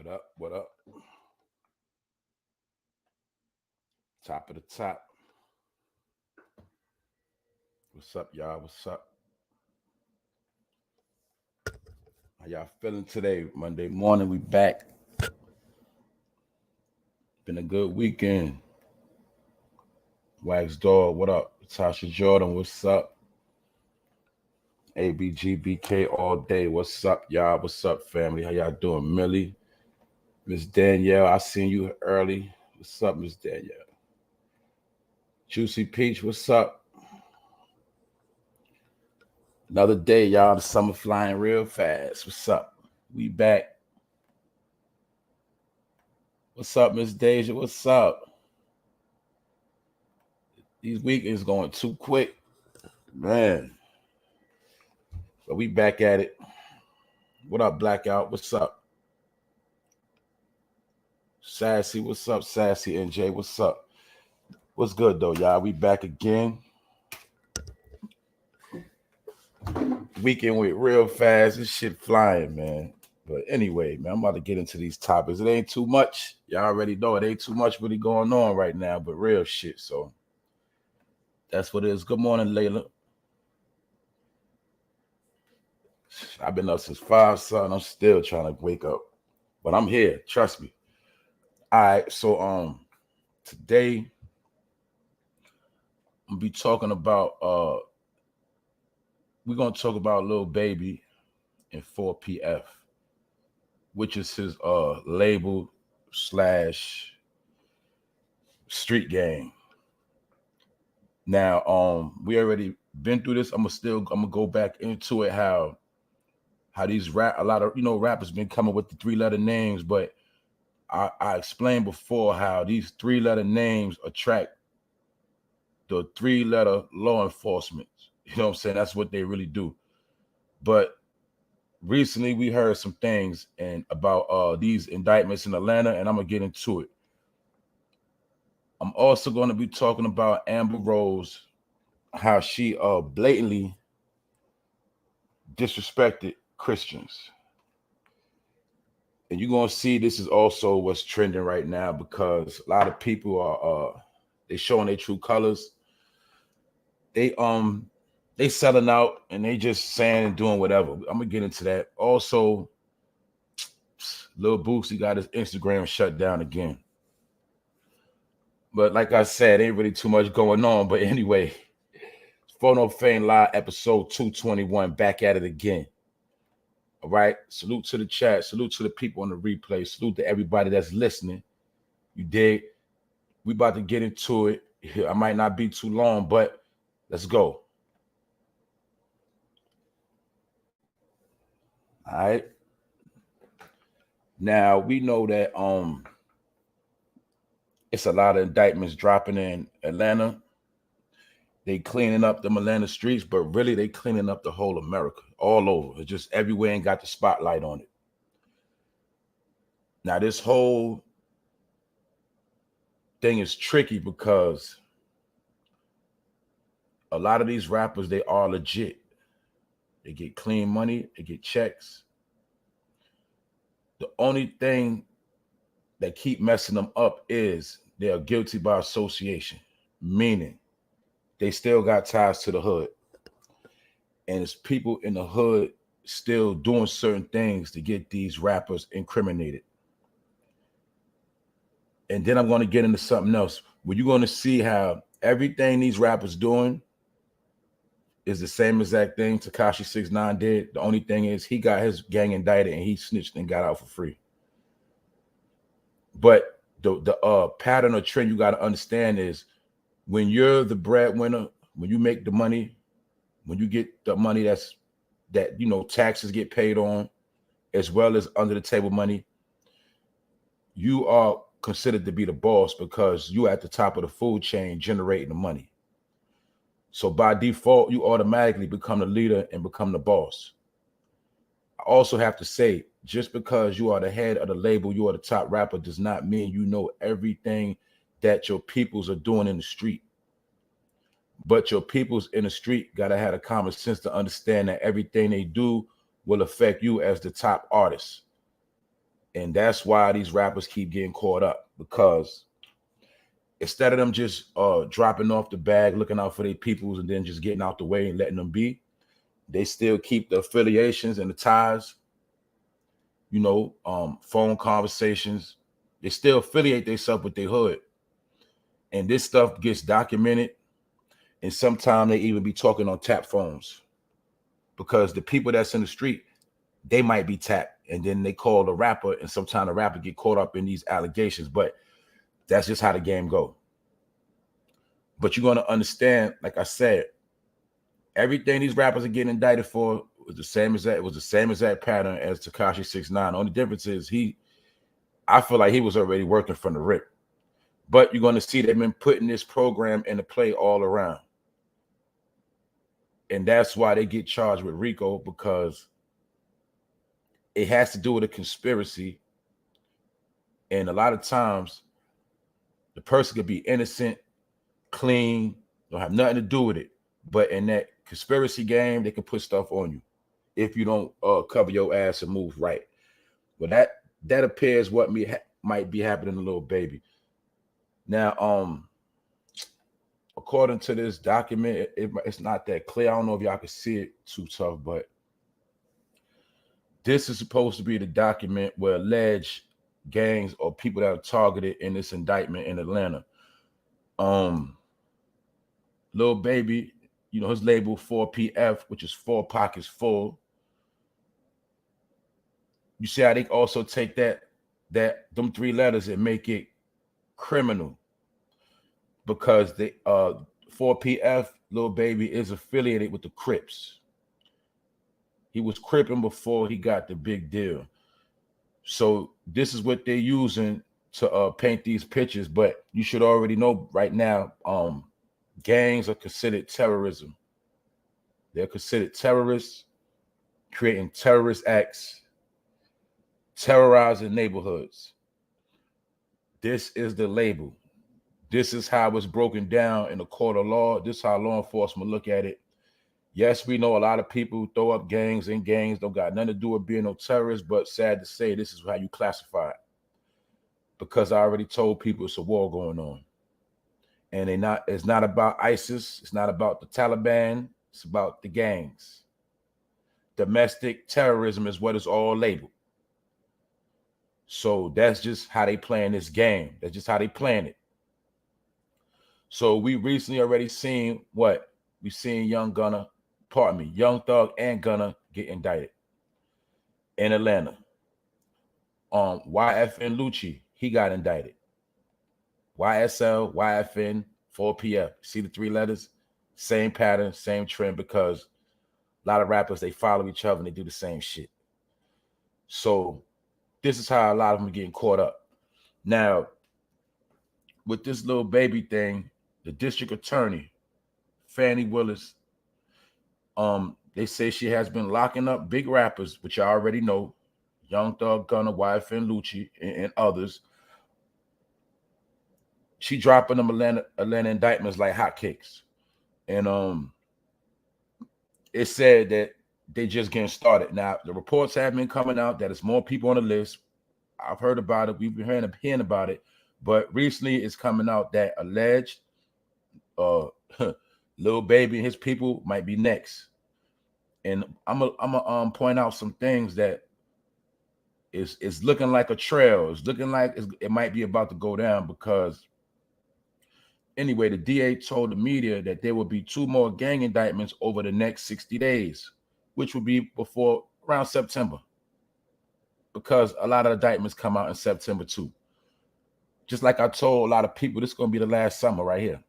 What up? What up? Top of the top. What's up, y'all? What's up? How y'all feeling today? Monday morning, we back. Been a good weekend. Wax Dog, what up? Tasha Jordan, what's up? ABGBK all day. What's up, y'all? What's up, family? How y'all doing? Millie, Miss Danielle, I seen you early. What's up, Miss Danielle? Juicy Peach, what's up? Another day, y'all. The summer flying real fast. What's up? We back. What's up, Miss Deja? What's up? These weekends going too quick, man. But we back at it. What up, Blackout? What's up? Sassy, what's up? Sassy NJ, what's up? What's good though, y'all? We back again. Weekend went real fast. This shit flying, man. But anyway, man, I'm about to get into these topics. It ain't too much. Y'all already know it ain't too much really going on right now, but real shit. So that's what it is. Good morning, Layla. I've been up since 5, son. I'm still trying to wake up. But I'm here. Trust me. All right. So today I'm gonna be talking about we're gonna talk about Lil Baby and 4PF, which is his label slash street gang. Now, we already been through this. I'm gonna go back into it how these a lot of rappers been coming with the 3-letter names, but I explained before how these 3-letter names attract the 3-letter law enforcement. You know what I'm saying? That's what they really do. But recently we heard some things and about these indictments in Atlanta, and I'm gonna get into it. I'm also going to be talking about amberrose, how she blatantly disrespected Christians. And you're gonna see this is also what's trending right now, because a lot of people are they showing their true colors. They selling out and they just saying and doing whatever. I'm gonna get into that. Also, Lil Boosie got his Instagram shut down again. But like I said, ain't really too much going on. But anyway, Phono Fame Live episode 221, back at it again. All right. Salute to the chat. Salute to the people on the replay. Salute to everybody that's listening. You dig? We about to get into it. I might not be too long, but let's go. All right. Now we know that it's a lot of indictments dropping in Atlanta. They cleaning up them Atlanta streets, but really they cleaning up the whole America, all over. It's just everywhere and got the spotlight on it. Now this whole thing is tricky because a lot of these rappers, they are legit. They get clean money, they get checks. The only thing that keep messing them up is they are guilty by association, meaning they still got ties to the hood. And it's people in the hood still doing certain things to get these rappers incriminated. And then I'm going to get into something else where you're going to see how everything these rappers doing is the same exact thing Tekashi 6ix9ine did. The only thing is he got his gang indicted and he snitched and got out for free. But the pattern or trend you got to understand is when you're the breadwinner, when you make the money, when you get the money that taxes get paid on, as well as under the table money, you are considered to be the boss because you're at the top of the food chain generating the money. So by default, you automatically become the leader and become the boss. I also have to say, just because you are the head of the label, you are the top rapper, does not mean you know everything that your peoples are doing in the street. But your peoples in the street got to have the common sense to understand that everything they do will affect you as the top artist. And that's why these rappers keep getting caught up, because instead of them just dropping off the bag, looking out for their peoples, and then just getting out the way and letting them be, they still keep the affiliations and the ties, you know, phone conversations. They still affiliate themselves with their hood. And this stuff gets documented. And sometimes they even be talking on tap phones, because the people that's in the street, they might be tapped. And then they call the rapper, and sometimes the rapper get caught up in these allegations. But that's just how the game go. But you're going to understand, like I said, everything these rappers are getting indicted for was the same as that. It was the same exact pattern as Tekashi 6ix9ine. The only difference is I feel like he was already working from the rip. But you're going to see they've been putting this program into play all around. And that's why they get charged with RICO, because it has to do with a conspiracy. And a lot of times the person could be innocent, clean, don't have nothing to do with it. But in that conspiracy game, they can put stuff on you if you don't cover your ass and move right. Well, that appears what might be happening to Lil Baby. Now, according to this document, it's not that clear. I don't know if y'all can see it too tough, but this is supposed to be the document where alleged gangs or people that are targeted in this indictment in Atlanta. Lil Baby, you know, his label 4PF, which is 4 pockets full. You see how they also take them 3 letters and make it criminal, because they 4PF, Lil Baby, is affiliated with the Crips. He was cripping before he got the big deal. So this is what they're using to paint these pictures. But you should already know right now, gangs are considered terrorism. They're considered terrorists, creating terrorist acts, terrorizing neighborhoods. This is the label. This is how it's broken down in the court of law. This is how law enforcement look at it. Yes, we know a lot of people who throw up gangs, and gangs don't got nothing to do with being no terrorists, but sad to say, this is how you classify it. Because I already told people it's a war going on. And it's not about ISIS, it's not about the Taliban, it's about the gangs. Domestic terrorism is what it's all labeled. So that's just how they playing this game. That's just how they playing it. So we recently already seen what? We seen Young Thug and Gunna get indicted in Atlanta. YFN Lucci, he got indicted. YSL, YFN, 4PF. See the 3 letters? Same pattern, same trend, because a lot of rappers, they follow each other and they do the same shit. So this is how a lot of them are getting caught up. Now, with this Lil Baby thing, the district attorney, Fannie Willis, they say she has been locking up big rappers, which I already know, Young Thug, Gunna, YFN Lucci, and others. She dropping them Atlanta indictments like hotcakes. And it said that they just getting started. Now, the reports have been coming out that it's more people on the list. I've heard about it. We've been hearing about it. But recently it's coming out that alleged Lil Baby and his people might be next. And I'm gonna point out some things that is looking like a trail. It's looking like it might be about to go down, because anyway, the DA told the media that there will be 2 more gang indictments over the next 60 days, which will be before around September, because a lot of indictments come out in September too. Just like I told a lot of people, this is going to be the last summer right here.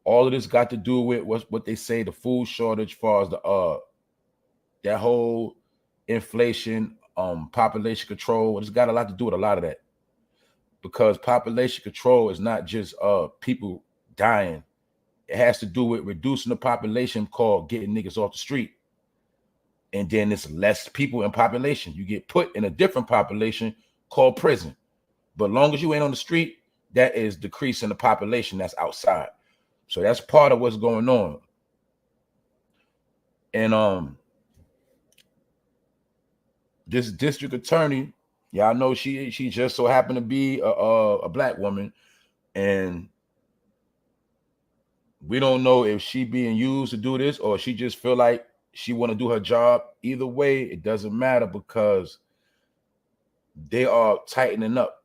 All of this got to do with what they say, the food shortage, as far as that whole inflation, population control. It's got a lot to do with a lot of that, because population control is not just people dying. It has to do with reducing the population, called getting niggas off the street. And then there's less people in population. You get put in a different population called prison. But long as you ain't on the street, that is decreasing the population that's outside. So that's part of what's going on. And this district attorney, Yeah, I know she just so happened to be a black woman, and we don't know if she being used to do this or she just feel like she want to do her job. Either way, it doesn't matter because they are tightening up.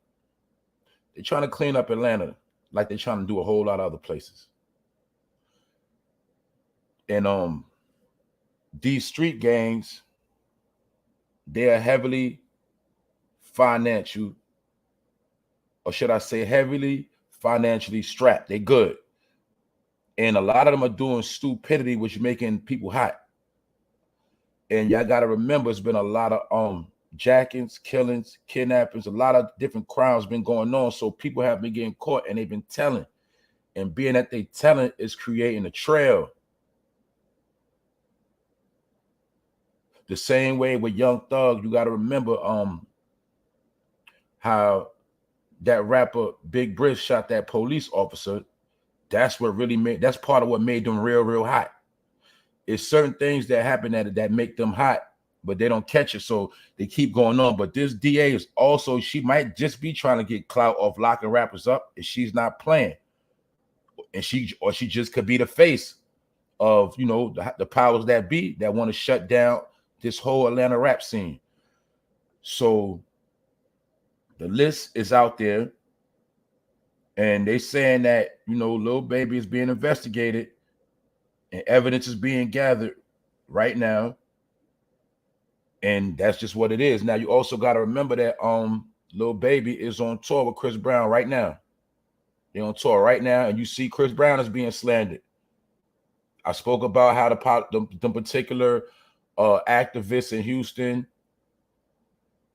They're trying to clean up Atlanta like they're trying to do a whole lot of other places. And these street gangs, they are heavily financial, or should I say heavily financially strapped. They're good. And a lot of them are doing stupidity, which is making people hot. And y'all got to remember, it's been a lot of jackings, killings, kidnappings, a lot of different crimes been going on. So people have been getting caught and they've been telling. And being that they telling is creating a trail. The same way with Young Thug, you got to remember how that rapper Big Briss shot that police officer. That's what really made, that's part of what made them real hot. It's certain things that happen that make them hot, but they don't catch it, so they keep going on. But this DA is also, she might just be trying to get clout off locking rappers up if she's not playing, and she just could be the face of, you know, the powers that be that want to shut down this whole Atlanta rap scene. So the list is out there, and they saying that, you know, Lil Baby is being investigated and evidence is being gathered right now. And that's just what it is. Now, you also got to remember that Lil Baby is on tour with Chris Brown right now. They're on tour right now, and you see Chris Brown is being slandered. I spoke about how the particular activists in Houston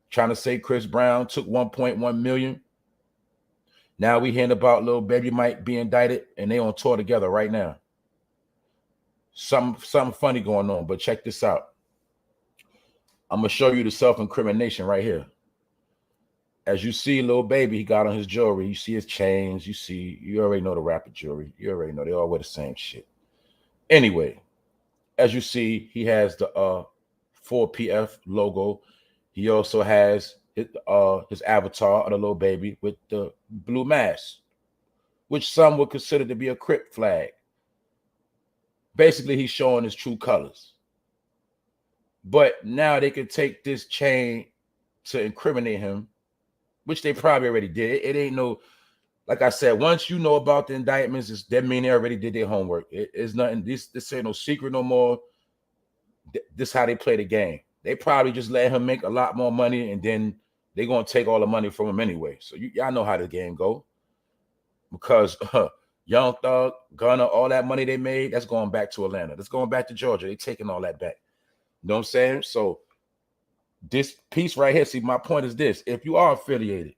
trying to say Chris Brown took 1.1 million. Now we hearing about Lil Baby Might be indicted, and they on tour together right now. Something funny going on, but check this out. I'm gonna show you the self-incrimination right here. As you see, Lil Baby, he got on his jewelry. You see his chains. You already know the rapper jewelry. You already know they all wear the same shit. Anyway, as you see, he has the 4PF logo. He also has his avatar of the Lil Baby with the blue mask, which some would consider to be a Crip flag. Basically, he's showing his true colors. But now they could take this chain to incriminate him, which they probably already did. It ain't no, like I said, once you know about the indictments, that mean they already did their homework. It's nothing. This ain't no secret no more. This how they play the game. They probably just let him make a lot more money, and then they're gonna take all the money from him anyway. So y'all know how the game go. Because Young Thug, Gunna, all that money they made, that's going back to Atlanta. That's going back to Georgia. They taking all that back. You know what I'm saying? So this piece right here, see, my point is this. If you are affiliated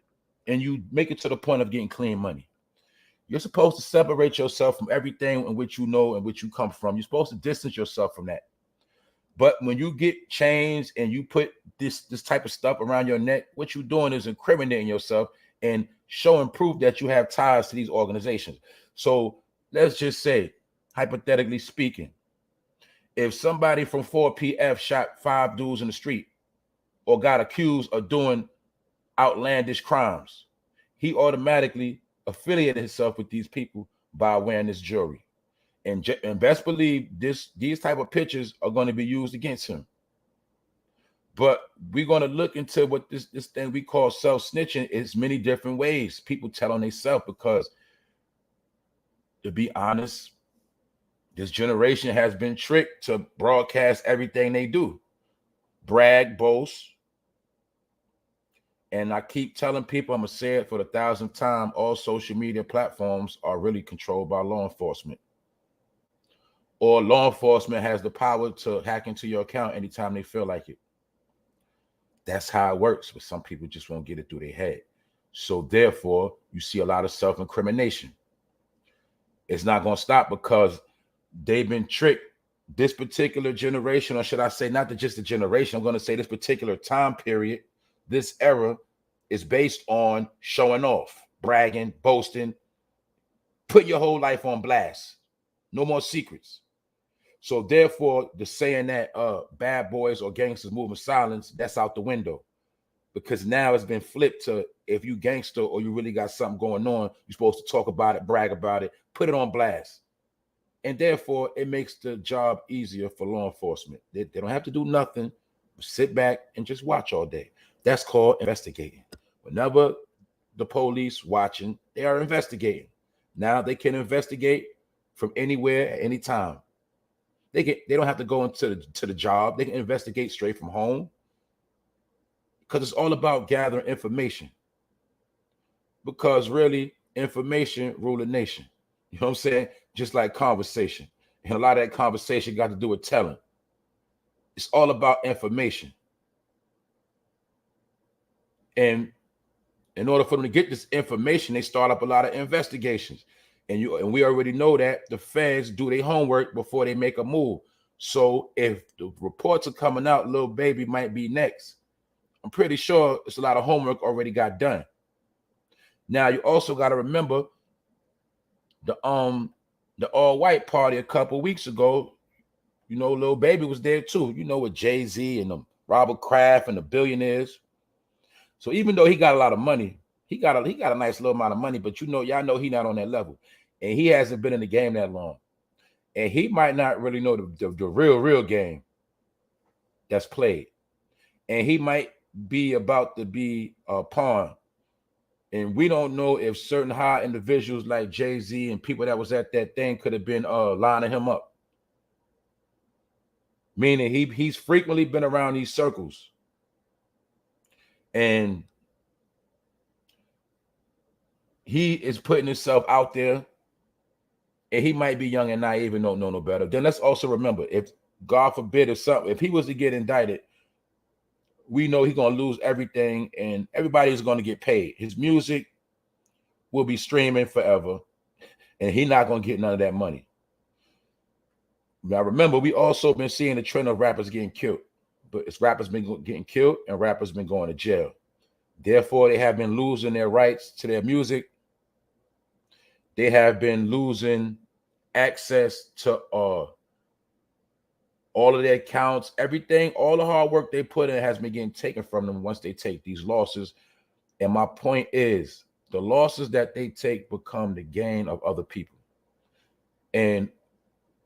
and you make it to the point of getting clean money, you're supposed to separate yourself from everything in which you know and which you come from. You're supposed to distance yourself from that. But when you get chains and you put this type of stuff around your neck, what you're doing is incriminating yourself and showing proof that you have ties to these organizations. So let's just say, hypothetically speaking, if somebody from 4PF shot 5 dudes in the street or got accused of doing outlandish crimes, he automatically affiliated himself with these people by wearing this jewelry. And best believe these type of pictures are going to be used against him. But we're going to look into what this thing we call self-snitching is many different ways. People tell on themselves because, to be honest, this generation has been tricked to broadcast everything they do. Brag, boast. And I keep telling people, I'm going to say it for the 1,000th time, all social media platforms are really controlled by law enforcement. Or law enforcement has the power to hack into your account anytime they feel like it. That's how it works, but some people just won't get it through their head. So therefore, you see a lot of self-incrimination. It's not going to stop because they've been tricked. This particular generation, or should I say not just the generation, I'm going to say this particular time period, this era is based on showing off, bragging, boasting, put your whole life on blast. No more secrets. So therefore, the saying that bad boys or gangsters moving silence, that's out the window. because now it's been flipped to, if you gangster or you really got something going on, you're supposed to talk about it, brag about it, put it on blast. And therefore, it makes the job easier for law enforcement. They don't have to do nothing, but sit back and just watch all day. That's called investigating. Whenever the police watching, they are investigating. Now they can investigate from anywhere at any time. They don't have to go into the job. They can investigate straight from home, because it's all about gathering information. Because really, information rule a nation. You know what I'm saying? Just like conversation. And a lot of that conversation got to do with telling. It's all about information. And in order for them to get this information, they start up a lot of investigations. And we already know that the feds do their homework before they make a move. So if the reports are coming out, Lil Baby might be next, I'm pretty sure it's a lot of homework already got done. Now you also got to remember the all-white party a couple weeks ago. You know, Lil Baby was there too. You know, with Jay-Z and Robert Kraft and the billionaires. So even though he got a lot of money, he got a nice little amount of money, but y'all know he not on that level, and he hasn't been in the game that long, and he might not really know the real game that's played, and he might be about to be a pawn. And we don't know if certain high individuals like Jay-Z and people that was at that thing could have been lining him up. Meaning he's frequently been around these circles. And he is putting himself out there. And he might be young and naive and don't know no better. Then let's also remember, if God forbid if he was to get indicted, we know he's going to lose everything and everybody's going to get paid. His music will be streaming forever and he's not going to get none of that money. Now, remember, we also been seeing the trend of rappers getting killed, but it's rappers been getting killed and rappers been going to jail. Therefore, they have been losing their rights to their music. They have been losing access to all of their accounts, everything, all the hard work they put in has been getting taken from them once they take these losses. And my point is, the losses that they take become the gain of other people. And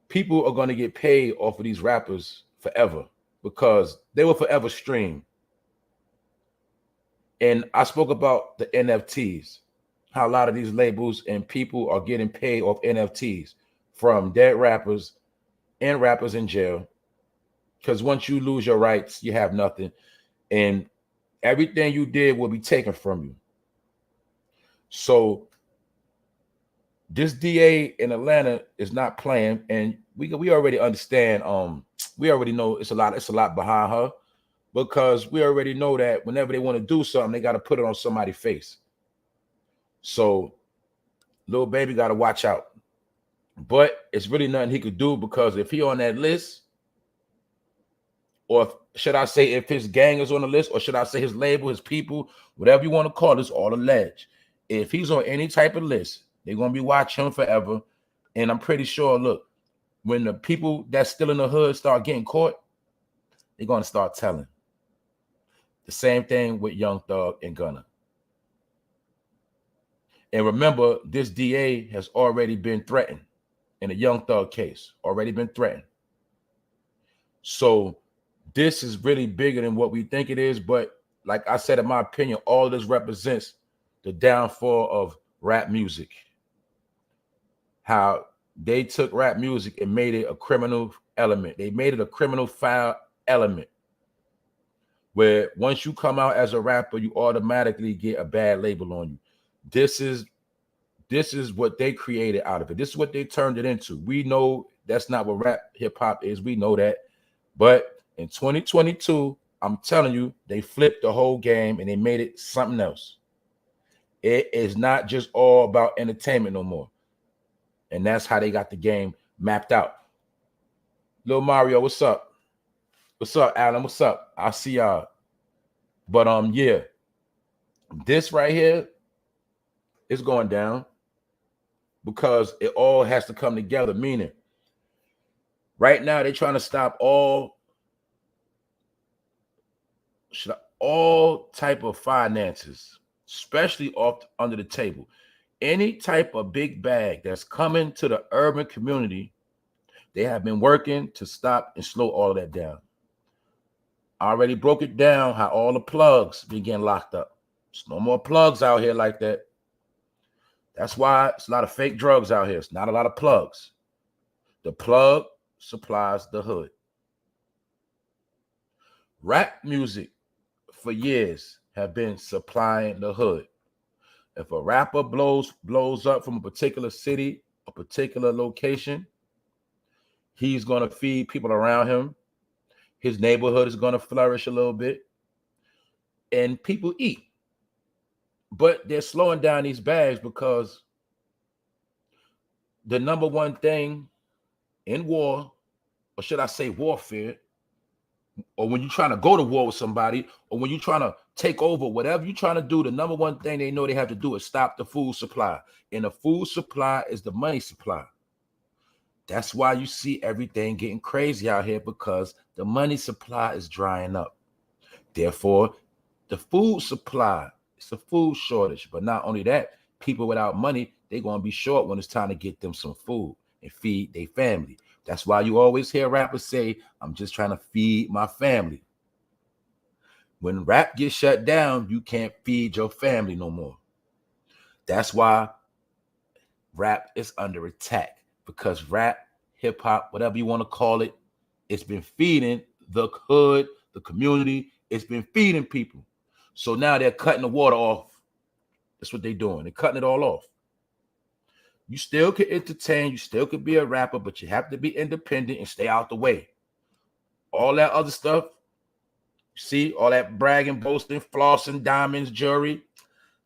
people are going to get paid off of these rappers forever because they will forever stream. And I spoke about the NFTs, how a lot of these labels and people are getting paid off NFTs from dead rappers and rappers in jail. Because once you lose your rights, you have nothing. And everything you did will be taken from you. So this DA in Atlanta is not playing. And we already understand, we already know it's a lot behind her, because we already know that whenever they want to do something, they got to put it on somebody's face. So Lil Baby got to watch out. But it's really nothing he could do, because if he on that list, or should I say if his gang is on the list, or should I say his label, his people, whatever you want to call it, it's all alleged. If he's on any type of list, they're going to be watching him forever. And I'm pretty sure, look, when the people that's still in the hood start getting caught, they're going to start telling. The same thing with Young Thug and Gunna. And remember, this DA has already been threatened in a Young Thug case, already been threatened. So this is really bigger than what we think it is. But like I said, in my opinion, all this represents the downfall of rap music. How they took rap music and made it a criminal element. They made it a criminal foul element, where once you come out as a rapper, you automatically get a bad label on you. This is what they created out of it. This is what they turned it into. We know that's not what rap hip hop is. We know that. But in 2022, I'm telling you, they flipped the whole game and they made it something else. It is not just all about entertainment no more. And that's how they got the game mapped out. Lil Mario, what's up? What's up, Alan? What's up? I see y'all. But yeah, this right here is going down because it all has to come together. Meaning, right now they're trying to stop all all type of finances, especially off under the table. Any type of big bag that's coming to the urban community, they have been working to stop and slow all of that down. I already broke it down how all the plugs been getting locked up. There's no more plugs out here like that. That's why it's a lot of fake drugs out here. It's not a lot of plugs. The plug supplies the hood. Rap music for years have been supplying the hood. If a rapper blows up from a particular city, a particular location, he's going to feed people around him. His neighborhood is going to flourish a little bit. And people eat. But they're slowing down these bags because the number one thing in war, or should I say warfare, or when you're trying to go to war with somebody, or when you're trying to take over, whatever you're trying to do, the number one thing they know they have to do is stop the food supply. And the food supply is the money supply. That's why you see everything getting crazy out here, because the money supply is drying up. Therefore, the food supply, it's a food shortage. But not only that, people without money, they're going to be short when it's time to get them some food and feed their family. That's why you always hear rappers say, I'm just trying to feed my family. When rap gets shut down, you can't feed your family no more. That's why rap is under attack, because rap, hip hop, whatever you want to call it, it's been feeding the hood, the community. It's been feeding people. So now they're cutting the water off. That's what they're doing. They're cutting it all off. You still can entertain. You still could be a rapper, but you have to be independent and stay out the way. All that other stuff, see, all that bragging, boasting, flossing, diamonds, jewelry,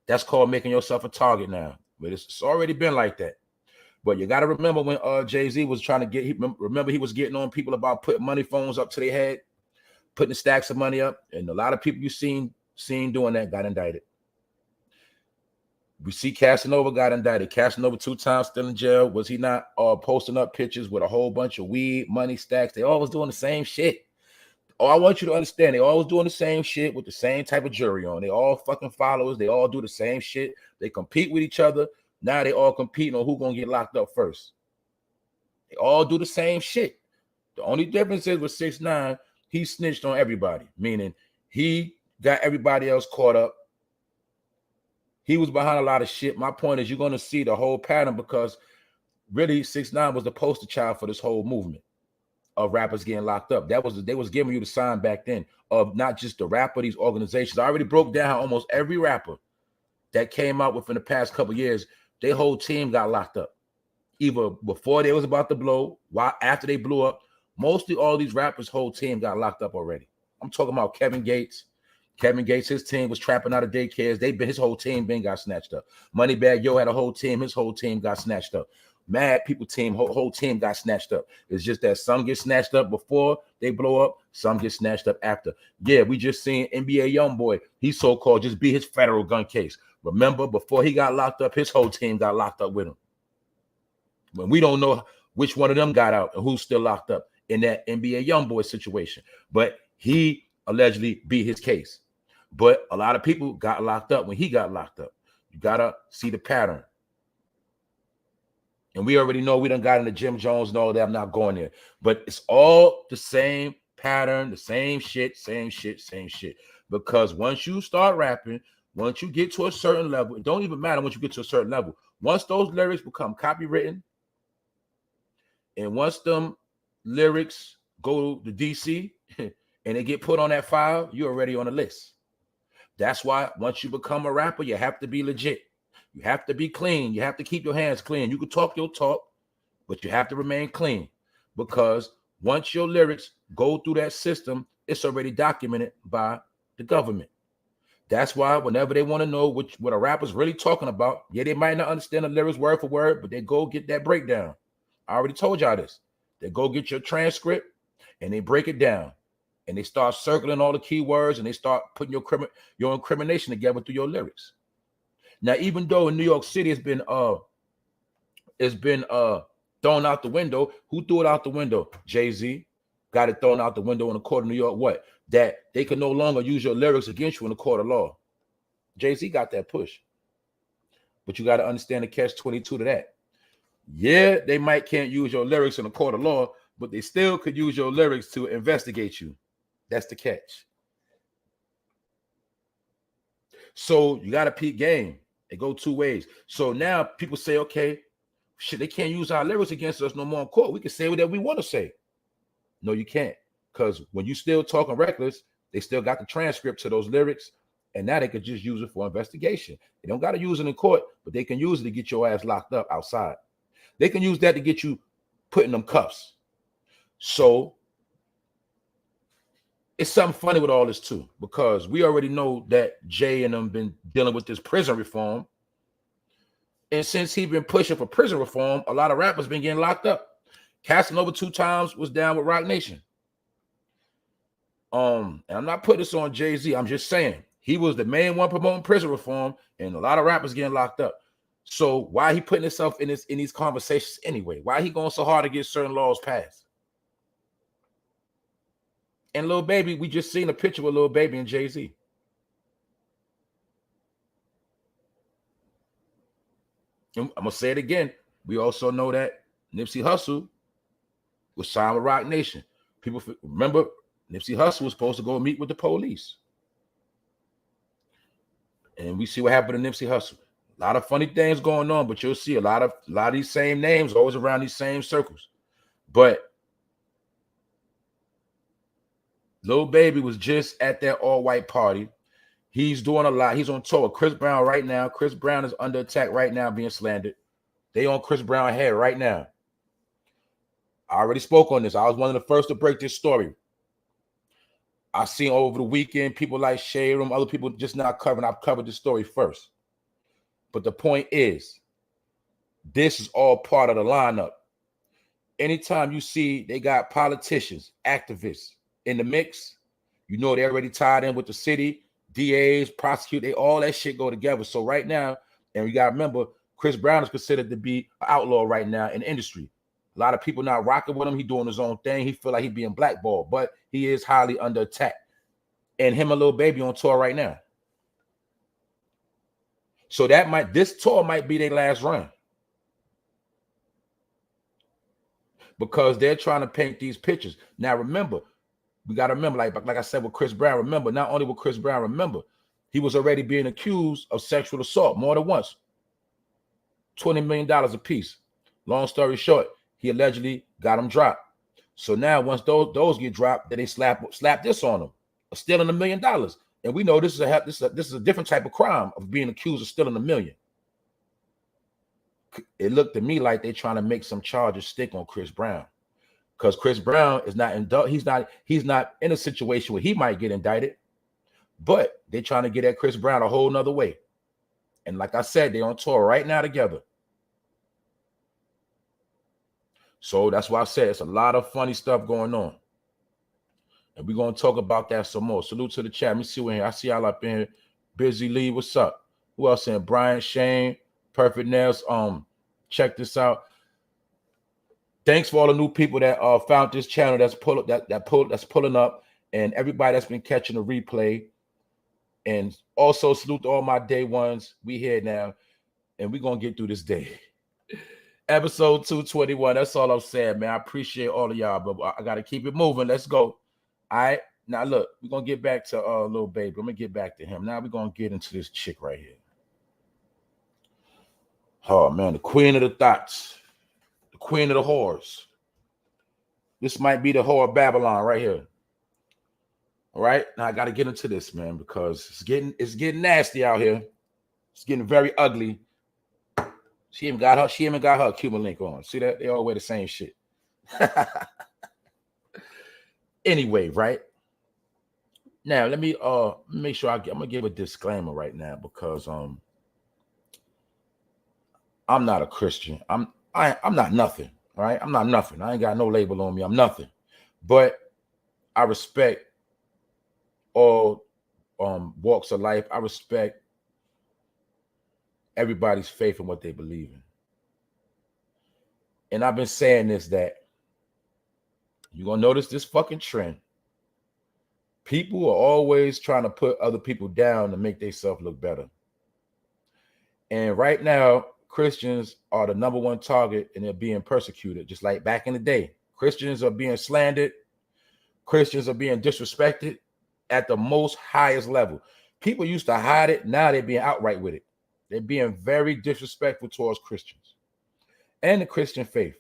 that's called making yourself a target now. But it's already been like that. But you got to remember when Jay-Z was trying to get, remember he was getting on people about putting money phones up to their head, putting stacks of money up. And a lot of people you seen doing that got indicted. We see Casanova got indicted. Casanova 2 times still in jail. Was he not posting up pictures with a whole bunch of weed, money stacks? They always doing the same shit. Oh, I want you to understand, they always doing the same shit with the same type of jewelry on. They all fucking followers. They all do the same shit. They compete with each other. Now they all competing on who's going to get locked up first. They all do the same shit. The only difference is with 6ix9ine, he snitched on everybody, meaning he got everybody else caught up. He was behind a lot of shit. My point is you're going to see the whole pattern, because really 6ix9ine was the poster child for this whole movement of rappers getting locked up. They was giving you the sign back then of not just the rapper, these organizations. I already broke down how almost every rapper that came out within the past couple of years, their whole team got locked up. Either before they was about to blow, after they blew up. Mostly all these rappers' whole team got locked up already. I'm talking about Kevin Gates. Kevin Gates, his team was trapping out of daycares. His whole team got snatched up. Moneybagg Yo had a whole team. His whole team got snatched up. Mad People team, whole team got snatched up. It's just that some get snatched up before they blow up. Some get snatched up after. Yeah, we just seen NBA YoungBoy. He so-called just beat his federal gun case. Remember, before he got locked up, his whole team got locked up with him. When we don't know which one of them got out and who's still locked up in that NBA YoungBoy situation. But he allegedly beat his case. But a lot of people got locked up when he got locked up. You got to see the pattern. And we already know we done got into Jim Jones and all that. I'm not going there. But it's all the same pattern, the same shit. Because once you start rapping, once you get to a certain level, it don't even matter once you get to a certain level. Once those lyrics become copywritten, and once them lyrics go to DC and they get put on that file, you're already on the list. That's why once you become a rapper, you have to be legit. You have to be clean. You have to keep your hands clean. You can talk your talk, but you have to remain clean, because once your lyrics go through that system, it's already documented by the government. That's why whenever they want to know what a rapper's really talking about, yeah, they might not understand the lyrics word for word, but they go get that breakdown. I already told y'all this. They go get your transcript and they break it down. And they start circling all the keywords and they start putting your incrimination together through your lyrics. Now, even though in New York City it's been thrown out the window, who threw it out the window? Jay-Z got it thrown out the window in the court of New York. What? that they can no longer use your lyrics against you in the court of law. Jay-Z got that push. But you got to understand the catch-22 to that. Yeah, they can't use your lyrics in the court of law, but they still could use your lyrics to investigate you. That's the catch. So you got to peep game. It go two ways. So now people say, okay, shit, they can't use our lyrics against us no more in court. We can say whatever we want to say. No, you can't. Because when you still talking reckless, they still got the transcript to those lyrics, and now they could just use it for investigation. They don't got to use it in court, but they can use it to get your ass locked up outside. They can use that to get you put in them cuffs. So it's something funny with all this too, because we already know that Jay and them been dealing with this prison reform. And since he's been pushing for prison reform, a lot of rappers been getting locked up. Casanova 2 times was down with Roc Nation. And I'm not putting this on Jay-Z. I'm just saying he was the main one promoting prison reform, and a lot of rappers getting locked up. So why he putting himself in these conversations anyway? Why he going so hard to get certain laws passed? And Lil Baby, we just seen a picture with Lil Baby and Jay-Z. And I'm gonna say it again. We also know that Nipsey Hussle was signed with Roc Nation. People remember Nipsey Hussle was supposed to go meet with the police. And we see what happened to Nipsey Hussle. A lot of funny things going on, but you'll see a lot of these same names always around these same circles. But Lil Baby was just at that all-white party. He's doing a lot. He's on tour with Chris Brown right now. Chris Brown is under attack right now, being slandered. They on Chris Brown head right now. I already spoke on this. I was one of the first to break this story. I seen over the weekend people like Shade Room, other people just not covering. I've covered this story first. But the point is, this is all part of the lineup. Anytime you see they got politicians, activists in the mix, you know they're already tied in with the city, DAs, prosecutors, all that shit go together. So right now, and you got to remember, Chris Brown is considered to be an outlaw right now in the industry. A lot of people not rocking with him. He doing his own thing. He feel like he being blackballed, but he is highly under attack. And him and Lil Baby on tour right now. So this tour might be their last run. Because they're trying to paint these pictures. Now remember, we got to remember, like I said with Chris Brown, remember, not only with Chris Brown, remember, he was already being accused of sexual assault more than once. $20 million a piece. Long story short, he allegedly got him dropped. So now once those get dropped, then they slap this on him, stealing $1 million. And we know this is a different type of crime of being accused of stealing $1 million. It looked to me like they're trying to make some charges stick on Chris Brown, because Chris Brown is not he's not in a situation where he might get indicted, but they're trying to get at Chris Brown a whole nother way. And like I said, they're on tour right now together. So that's why I said it's a lot of funny stuff going on. And we're going to talk about that some more. Salute to the chat. Let me see where I see y'all up in here. Busy Lee, what's up? Who else in? Brian Shane, Perfect Nails. Check this out. Thanks for all the new people that found this channel that's pulling up, and everybody that's been catching the replay. And also salute to all my day ones. We here now, and we're gonna get through this day. Episode 221. That's all I'm saying, man. I appreciate all of y'all, but I gotta keep it moving. Let's go. All right. Now look, we're gonna get back to Lil Baby. I'm gonna get back to him. Now we're gonna get into this chick right here. Oh man, the queen of the thoughts, the queen of the whores. This might be the whore of Babylon right here. All right, now I got to get into this, man, because it's getting nasty out here. It's getting very ugly. She even got her Cuban link on. See that? They all wear the same shit. Anyway, right now, let me make sure I'm gonna give a disclaimer right now, because I'm not a Christian. I'm not nothing. All right, I'm not nothing. I ain't got no label on me. I'm nothing. But I respect all walks of life. I respect everybody's faith in what they believe in. And I've been saying this, that you're gonna notice this fucking trend. People are always trying to put other people down to make themselves look better. And right now, Christians are the number one target and they're being persecuted, just like back in the day. Christians are being slandered. Christians are being disrespected at the most highest level. People used to hide it. Now they're being outright with it. They're being very disrespectful towards Christians and the Christian faith.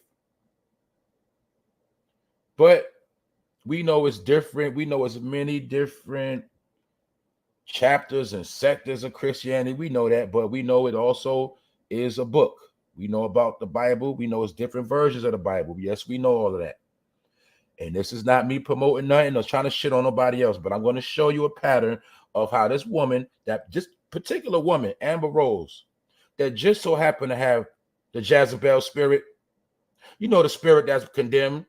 But we know it's different. We know it's many different chapters and sectors of Christianity. We know that, but we know it also is a book. We know about the Bible. We know it's different versions of the Bible. Yes, we know all of that. And this is not me promoting nothing or trying to shit on nobody else, but I'm going to show you a pattern of how this woman, that just particular woman, Amber Rose, that just so happened to have the Jezebel spirit, you know, the spirit that's condemned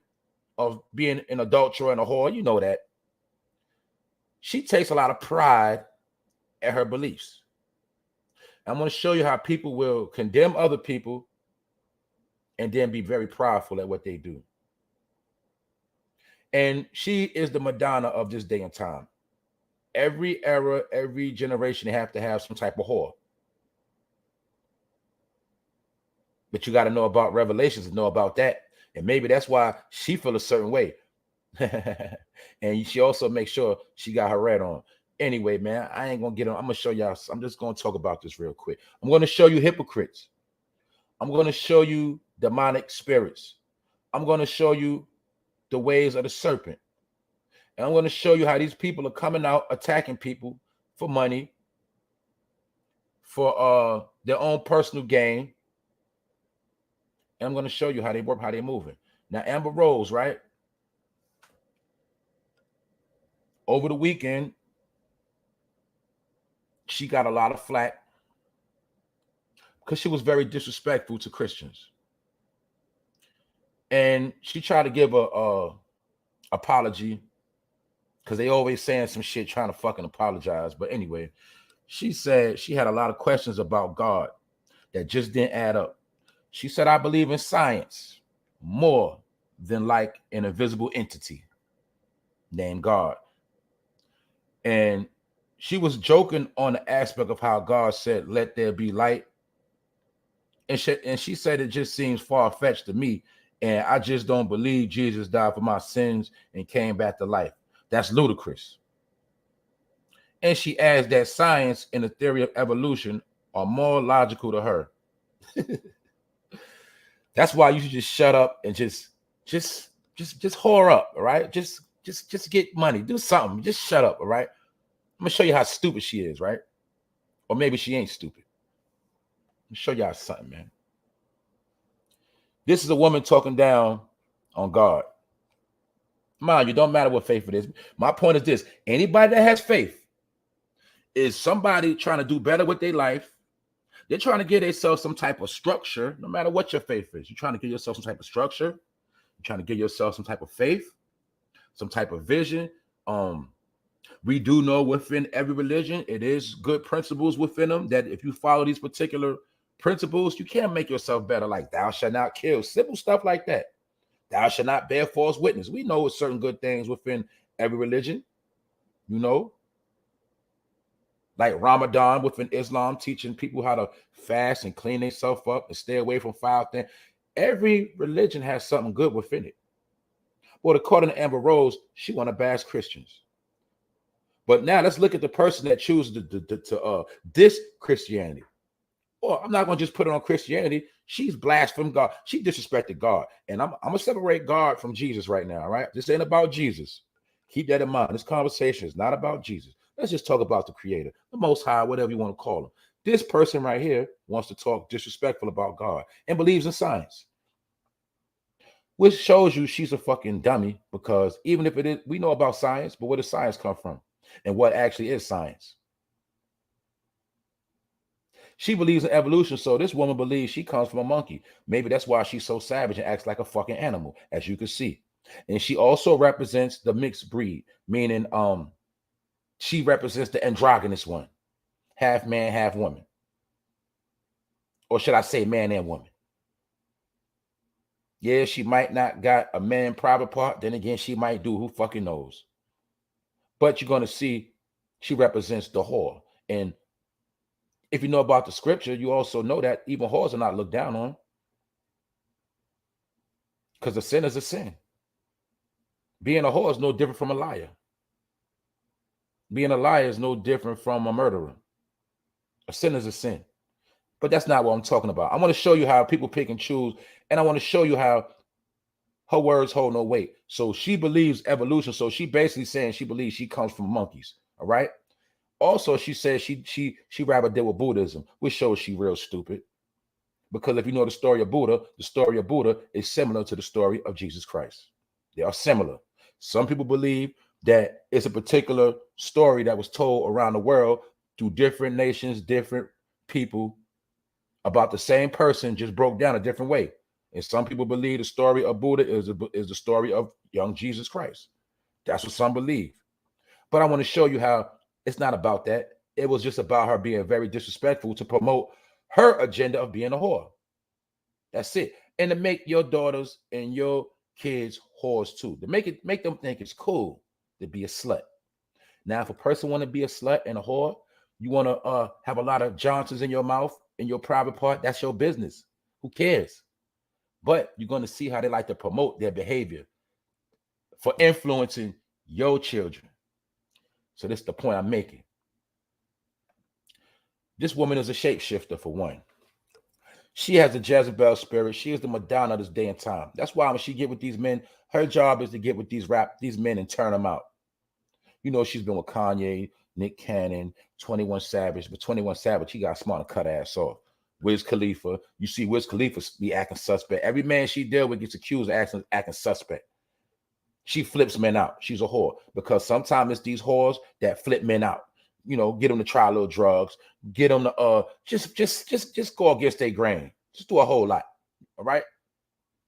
of being an adulterer and a whore, you know that. She takes a lot of pride at her beliefs. I'm going to show you how people will condemn other people and then be very prideful at what they do. And she is the Madonna of this day and time. Every era, every generation, they have to have some type of whore. But you got to know about Revelations and know about that. And maybe that's why she feels a certain way. And she also makes sure she got her red on. Anyway, man, I ain't going to get on. I'm going to show y'all. I'm just going to talk about this real quick. I'm going to show you hypocrites. I'm going to show you demonic spirits. I'm going to show you the ways of the serpent. And I'm going to show you how these people are coming out attacking people for money, for their own personal gain. And I'm going to show you how they work, how they're moving. Now, Amber Rose, right? Over the weekend, she got a lot of flack because she was very disrespectful to Christians. And she tried to give a apology because they always saying some shit trying to fucking apologize. But anyway, she said she had a lot of questions about God that just didn't add up. She said, I believe in science more than like an invisible entity named God. And she was joking on the aspect of how God said, let there be light. And she said, it just seems far-fetched to me. And I just don't believe Jesus died for my sins and came back to life. That's ludicrous. And she adds that science and the theory of evolution are more logical to her. That's why you should just shut up and just whore up, all right? Just get money. Do something. Just shut up, all right? I'm gonna show you how stupid she is, right? Or maybe she ain't stupid. Let me show y'all something, man. This is a woman talking down on God. Mind you, don't matter what faith it is. My point is this: anybody that has faith is somebody trying to do better with their life. They're trying to give themselves some type of structure, no matter what your faith is. You're trying to give yourself some type of structure. You're trying to give yourself some type of faith, some type of vision. We do know within every religion, it is good principles within them that if you follow these particular principles, you can make yourself better, like thou shalt not kill, simple stuff like that. Thou shalt not bear false witness. We know it's certain good things within every religion, you know, like Ramadan within Islam, teaching people how to fast and clean themselves up and stay away from foul things. Every religion has something good within it. Well, according to Amber Rose, she want to bash Christians. But now let's look at the person that chooses to diss Christianity. Or I'm not going to just put it on Christianity. She's blasphemed God. She disrespected God. And I'm going to separate God from Jesus right now, all right? This ain't about Jesus. Keep that in mind. This conversation is not about Jesus. Let's just talk about the Creator, the Most High, whatever you want to call him. This person right here wants to talk disrespectful about God and believes in science, which shows you she's a fucking dummy, because even if it is, we know about science, but where does science come from? And what actually is science? She believes in evolution, so this woman believes she comes from a monkey. Maybe that's why she's so savage and acts like a fucking animal, as you can see. And she also represents the mixed breed, meaning she represents the androgynous one, half man, half woman. Or should I say man and woman? Yeah, she might not got a man private part. Then again, she might do. Who fucking knows? But you're going to see she represents the whore. And if you know about the scripture, you also know that even whores are not looked down on, because a sin is a sin. Being a whore is no different from a liar. Being a liar is no different from a murderer. A sin is a sin. But that's not what I'm talking about. I want to show you how people pick and choose, and I want to show you how her words hold no weight. So she believes evolution. So she basically saying she believes she comes from monkeys. All right. Also, she says she rather deal with Buddhism, which shows she real stupid. Because if you know the story of Buddha is similar to the story of Jesus Christ. They are similar. Some people believe that it's a particular story that was told around the world through different nations, different people, about the same person, just broke down a different way. And some people believe the story of Buddha is the story of young Jesus Christ. That's what some believe. But I want to show you how it's not about that. It was just about her being very disrespectful to promote her agenda of being a whore. That's it. And to make your daughters and your kids whores too. To make them think it's cool to be a slut. Now, if a person want to be a slut and a whore, you want to have a lot of Johnsons in your mouth, in your private part, that's your business. Who cares? But you're going to see how they like to promote their behavior for influencing your children. So this is the point I'm making. This woman is a shapeshifter, for one. She has a Jezebel spirit. She is the Madonna of this day and time. That's why when she get with these men, her job is to get with these men and turn them out. You know, she's been with Kanye, Nick Cannon, 21 Savage, but 21 Savage, he got smart and cut ass off. Wiz Khalifa, you see Wiz Khalifa be acting suspect. Every man she deal with gets accused of acting suspect. She flips men out. She's a whore, because sometimes it's these whores that flip men out. You know, get them to try a little drugs, get them to just go against their grain. Just do a whole lot. All right.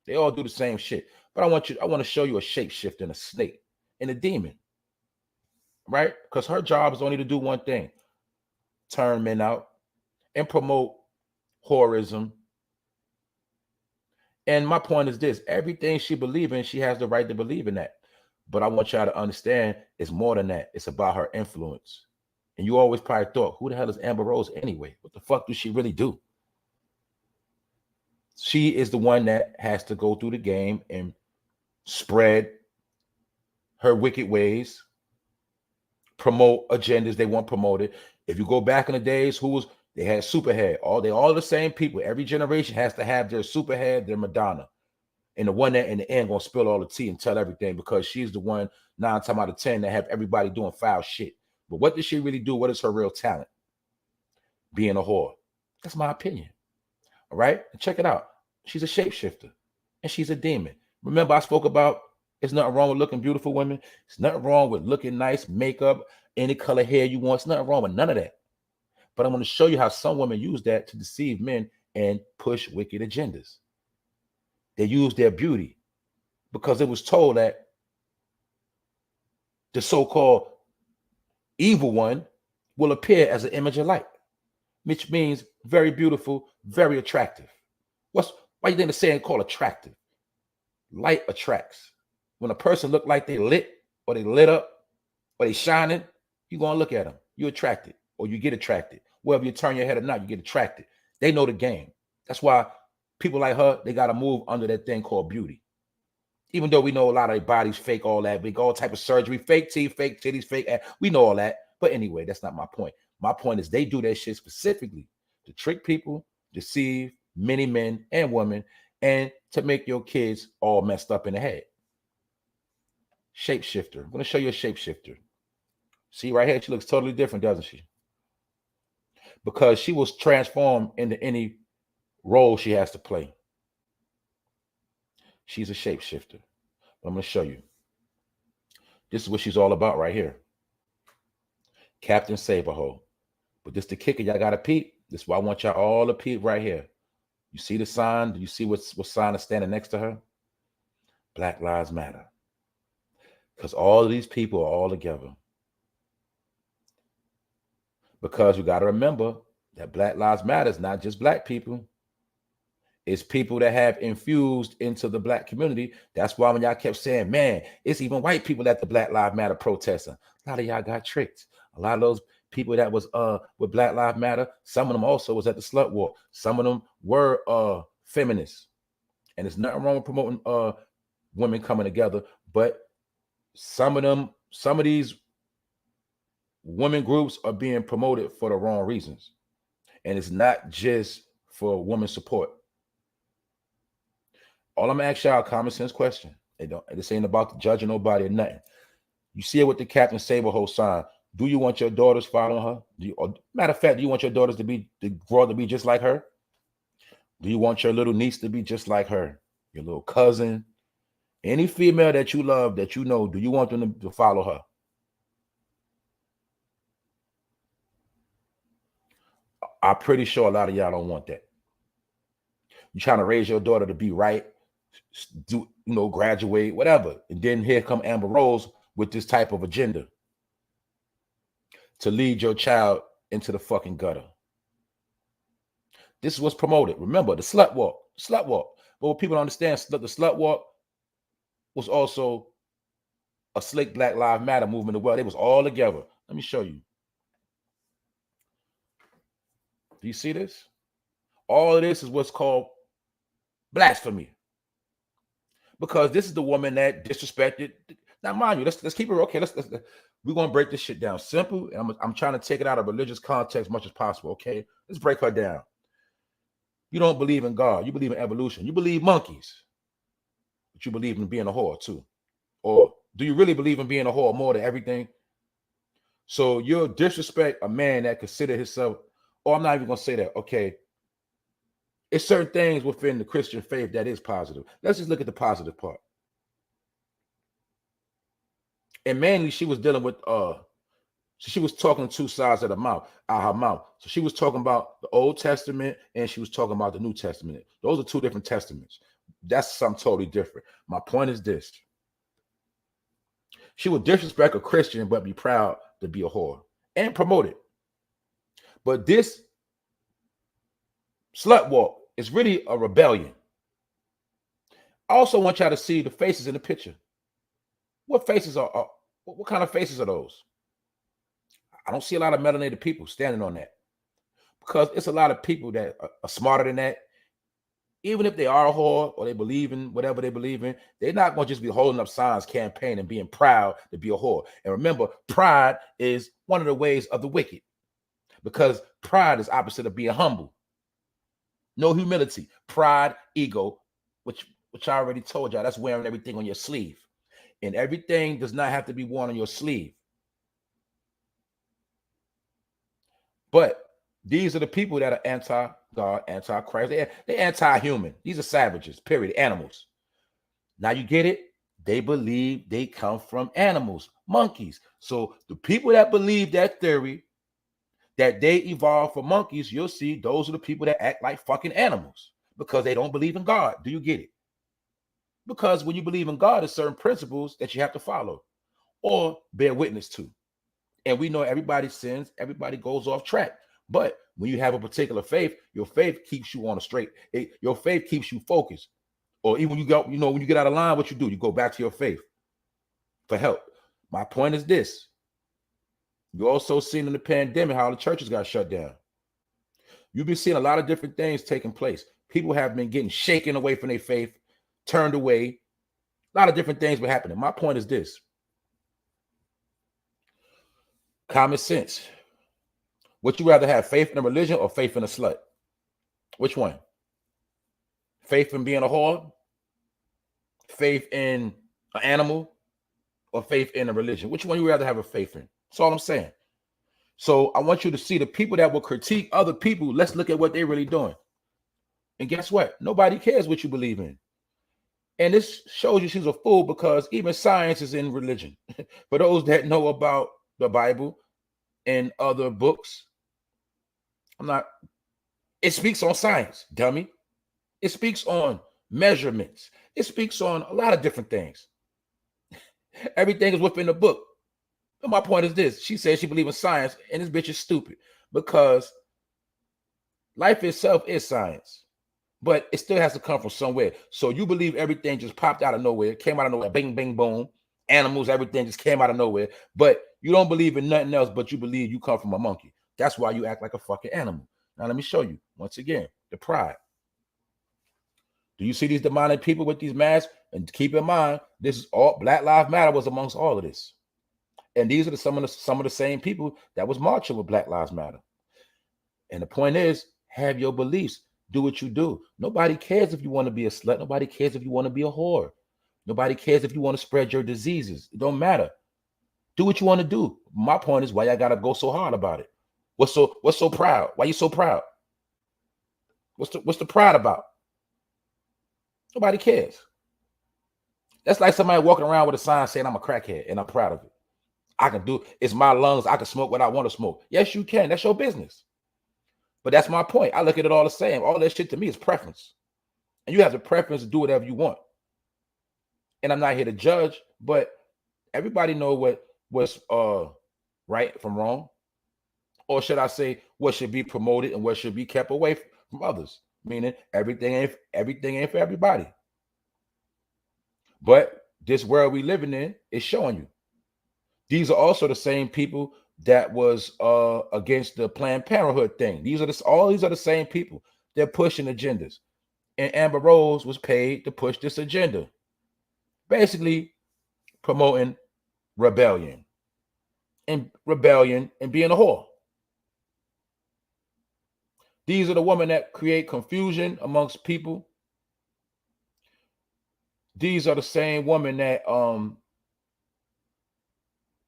They all do the same shit. But I want to show you a shapeshifter and a snake and a demon. Right? Because her job is only to do one thing: turn men out and promote whorism. And my point is this: everything she believes in, she has the right to believe in that. But I want y'all to understand it's more than that. It's about her influence. And you always probably thought, who the hell is Amberrose anyway? What the fuck does she really do? She is the one that has to go through the game and spread her wicked ways, promote agendas they want promoted. If you go back in the days, they had Superhead. They all the same people. Every generation has to have their Superhead, their Madonna. And the one that in the end gonna spill all the tea and tell everything, because she's the one 9 times out of 10 that have everybody doing foul shit. But what does she really do? What is her real talent? Being a whore. That's my opinion. All right? And check it out. She's a shapeshifter and she's a demon. Remember, I spoke about there's nothing wrong with looking beautiful women. There's nothing wrong with looking nice, makeup, any color hair you want. There's nothing wrong with none of that. But I'm going to show you how some women use that to deceive men and push wicked agendas. They use their beauty because it was told that the so-called evil one will appear as an image of light, which means very beautiful, very attractive. Why do you think the saying called attractive? Light attracts. When a person look like they lit, or they lit up, or they shining, you're going to look at them. You're attracted, or you get attracted. Whether you turn your head or not, you get attracted. They know the game. That's why people like her, they got to move under that thing called beauty. Even though we know a lot of their bodies fake, all that, we all type of surgery, fake teeth, fake titties, fake ass. We know all that. But anyway, that's not my point. My point is they do that shit specifically to trick people, deceive many men and women, and to make your kids all messed up in the head. Shapeshifter. I'm going to show you a shapeshifter. See right here, she looks totally different, doesn't she? Because she was transformed into any role she has to play. She's a shapeshifter. I'm going to show you. This is what she's all about right here. Captain Saberhole. But this the kicker, y'all got to peep. This is why I want y'all all to peep right here. You see the sign? Do you see what sign is standing next to her? Black Lives Matter. Because all of these people are all together. Because you got to remember that Black Lives Matter is not just black people. It's people that have infused into the black community. That's why when y'all kept saying, man, it's even white people at the Black Lives Matter protesting. A lot of y'all got tricked. A lot of those people that was with Black Lives Matter, some of them also was at the slut walk. Some of them were feminists. And there's nothing wrong with promoting women coming together, but some of these women groups are being promoted for the wrong reasons. And it's not just for women support. All I'm gonna ask y'all a common sense question. This ain't about judging nobody or nothing. You see it with the Captain Saberho sign. Do you want your daughters following her? Or, matter of fact, do you want your daughters to grow up to be just like her? Do you want your little niece to be just like her? Your little cousin? Any female that you love, that you know, do you want them to follow her? I'm pretty sure a lot of y'all don't want that. You're trying to raise your daughter to be right, do, graduate, whatever. And then here come Amber Rose with this type of agenda to lead your child into the fucking gutter. This is what's promoted. Remember, the slut walk. But what people don't understand, the slut walk was also a slick Black Lives Matter movement as well. They was all together. Let me show you. Do you see this? All of this is what's called blasphemy. Because this is the woman that disrespected. Now, mind you, let's keep it okay. We're gonna break this shit down simple. And I'm trying to take it out of religious context as much as possible. Okay, let's break her down. You don't believe in God. You believe in evolution. You believe monkeys, but you believe in being a whore too. Or do you really believe in being a whore more than everything? So you'll disrespect a man that consider himself. Or I'm not even gonna say that. Okay, it's certain things within the Christian faith that is positive. Let's just look at the positive part. And mainly, she was dealing with she was talking two sides of her mouth. So she was talking about the Old Testament and she was talking about the New Testament. Those are two different testaments. That's something totally different. My point is this. She would disrespect a Christian but be proud to be a whore and promote it. But this slut walk is really a rebellion. I also want y'all to see the faces in the picture. What faces are what kind of faces are those? I don't see a lot of melanated people standing on that, because it's a lot of people that are smarter than that. Even if they are a whore or they believe in whatever they believe in, they're not going to just be holding up signs, campaigning, and being proud to be a whore. And remember, pride is one of the ways of the wicked, because pride is opposite of being humble. No humility, pride, ego, which I already told y'all, that's wearing everything on your sleeve. And everything does not have to be worn on your sleeve. But these are the people that are anti-God, anti-Christ. They're anti-human. These are savages, period, animals. Now you get it? They believe they come from animals, monkeys. So the people that believe that theory, that they evolved from monkeys, you'll see those are the people that act like fucking animals because they don't believe in God. Do you get it? Because when you believe in God, there's certain principles that you have to follow or bear witness to. And we know everybody sins, everybody goes off track. But when you have a particular faith, your faith keeps you on a straight. Your faith keeps you focused. Or even when you go, when you get out of line, what you do, you go back to your faith for help. My point is this. You also seen in the pandemic how the churches got shut down. You've been seeing a lot of different things taking place. People have been getting shaken away from their faith, turned away. A lot of different things were happening. My point is this. Common sense. Would you rather have faith in a religion or faith in a slut? Which one? Faith in being a whore? Faith in an animal? Or faith in a religion? Which one you rather have a faith in? That's all I'm saying. So I want you to see the people that will critique other people. Let's look at what they're really doing. And guess what? Nobody cares what you believe in. And this shows you she's a fool, because even science is in religion. For those that know about the Bible and other books, it speaks on science, dummy. It speaks on measurements. It speaks on a lot of different things. Everything is within the book. But my point is this. She says she believes in science, and this bitch is stupid, because life itself is science. but it still has to come from somewhere. So you believe everything just popped out of nowhere, came out of nowhere, bing, bing, boom. Animals, everything just came out of nowhere. But you don't believe in nothing else, but you believe you come from a monkey. That's why you act like a fucking animal. Now let me show you once again the pride. Do you see these demonic people with these masks? And keep in mind, this is all Black Lives Matter was amongst all of this. And these are some of the same people that was marching with Black Lives Matter. And the point is, have your beliefs. Do what you do. Nobody cares if you want to be a slut. Nobody cares if you want to be a whore. Nobody cares if you want to spread your diseases. It don't matter. Do what you want to do. My point is, why y'all gotta go so hard about it? What's so proud? Why you so proud? What's the pride about? Nobody cares. That's like somebody walking around with a sign saying I'm a crackhead and I'm proud of it. I can do it's my lungs. I can smoke what I want to smoke. Yes, you can. That's your business. But that's my point. I look at it all the same. All that shit to me is preference. And you have the preference to do whatever you want. And I'm not here to judge, but everybody know what's right from wrong. Or should I say what should be promoted and what should be kept away from others? Meaning everything ain't for everybody. But this world we living in is showing you. These are also the same people that was against the Planned Parenthood thing. All these are the same people. They're pushing agendas. And Amberrose was paid to push this agenda. Basically promoting rebellion and being a whore. These are the women that create confusion amongst people. These are the same women that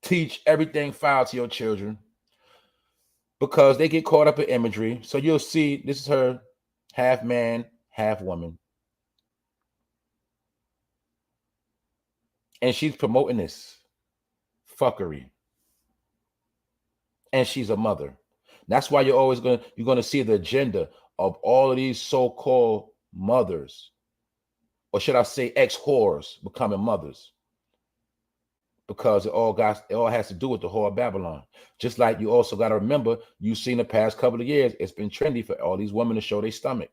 teach everything foul to your children because they get caught up in imagery. So you'll see this is her, half man, half woman. And she's promoting this fuckery. And she's a mother. That's why you're gonna see the agenda of all of these so-called mothers, or should I say ex-whores becoming mothers. Because it all has to do with the whore of Babylon. Just like you also got to remember, you've seen the past couple of years, it's been trendy for all these women to show their stomach.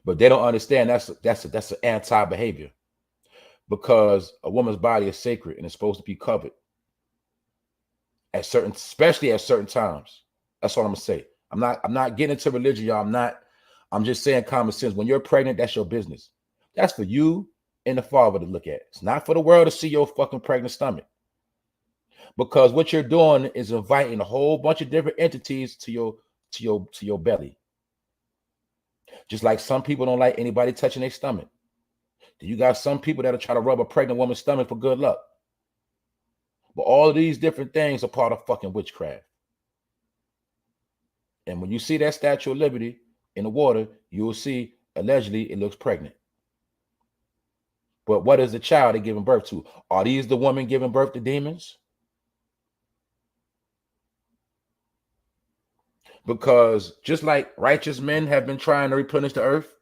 But they don't understand that's an anti-behavior. Because a woman's body is sacred and it's supposed to be covered. Especially at certain times. That's all I'm gonna say. I'm not getting into religion, y'all. I'm just saying common sense. When you're pregnant, that's your business. That's for you and the father to look at. It's not for the world to see your fucking pregnant stomach. Because what you're doing is inviting a whole bunch of different entities to your belly. Just like some people don't like anybody touching their stomach. Then you got some people that'll try to rub a pregnant woman's stomach for good luck. But all of these different things are part of fucking witchcraft. And when you see that Statue of Liberty in the water, you will see allegedly it looks pregnant. But what is the child they're giving birth to? Are these the women giving birth to demons? Because just like righteous men have been trying to replenish the earth,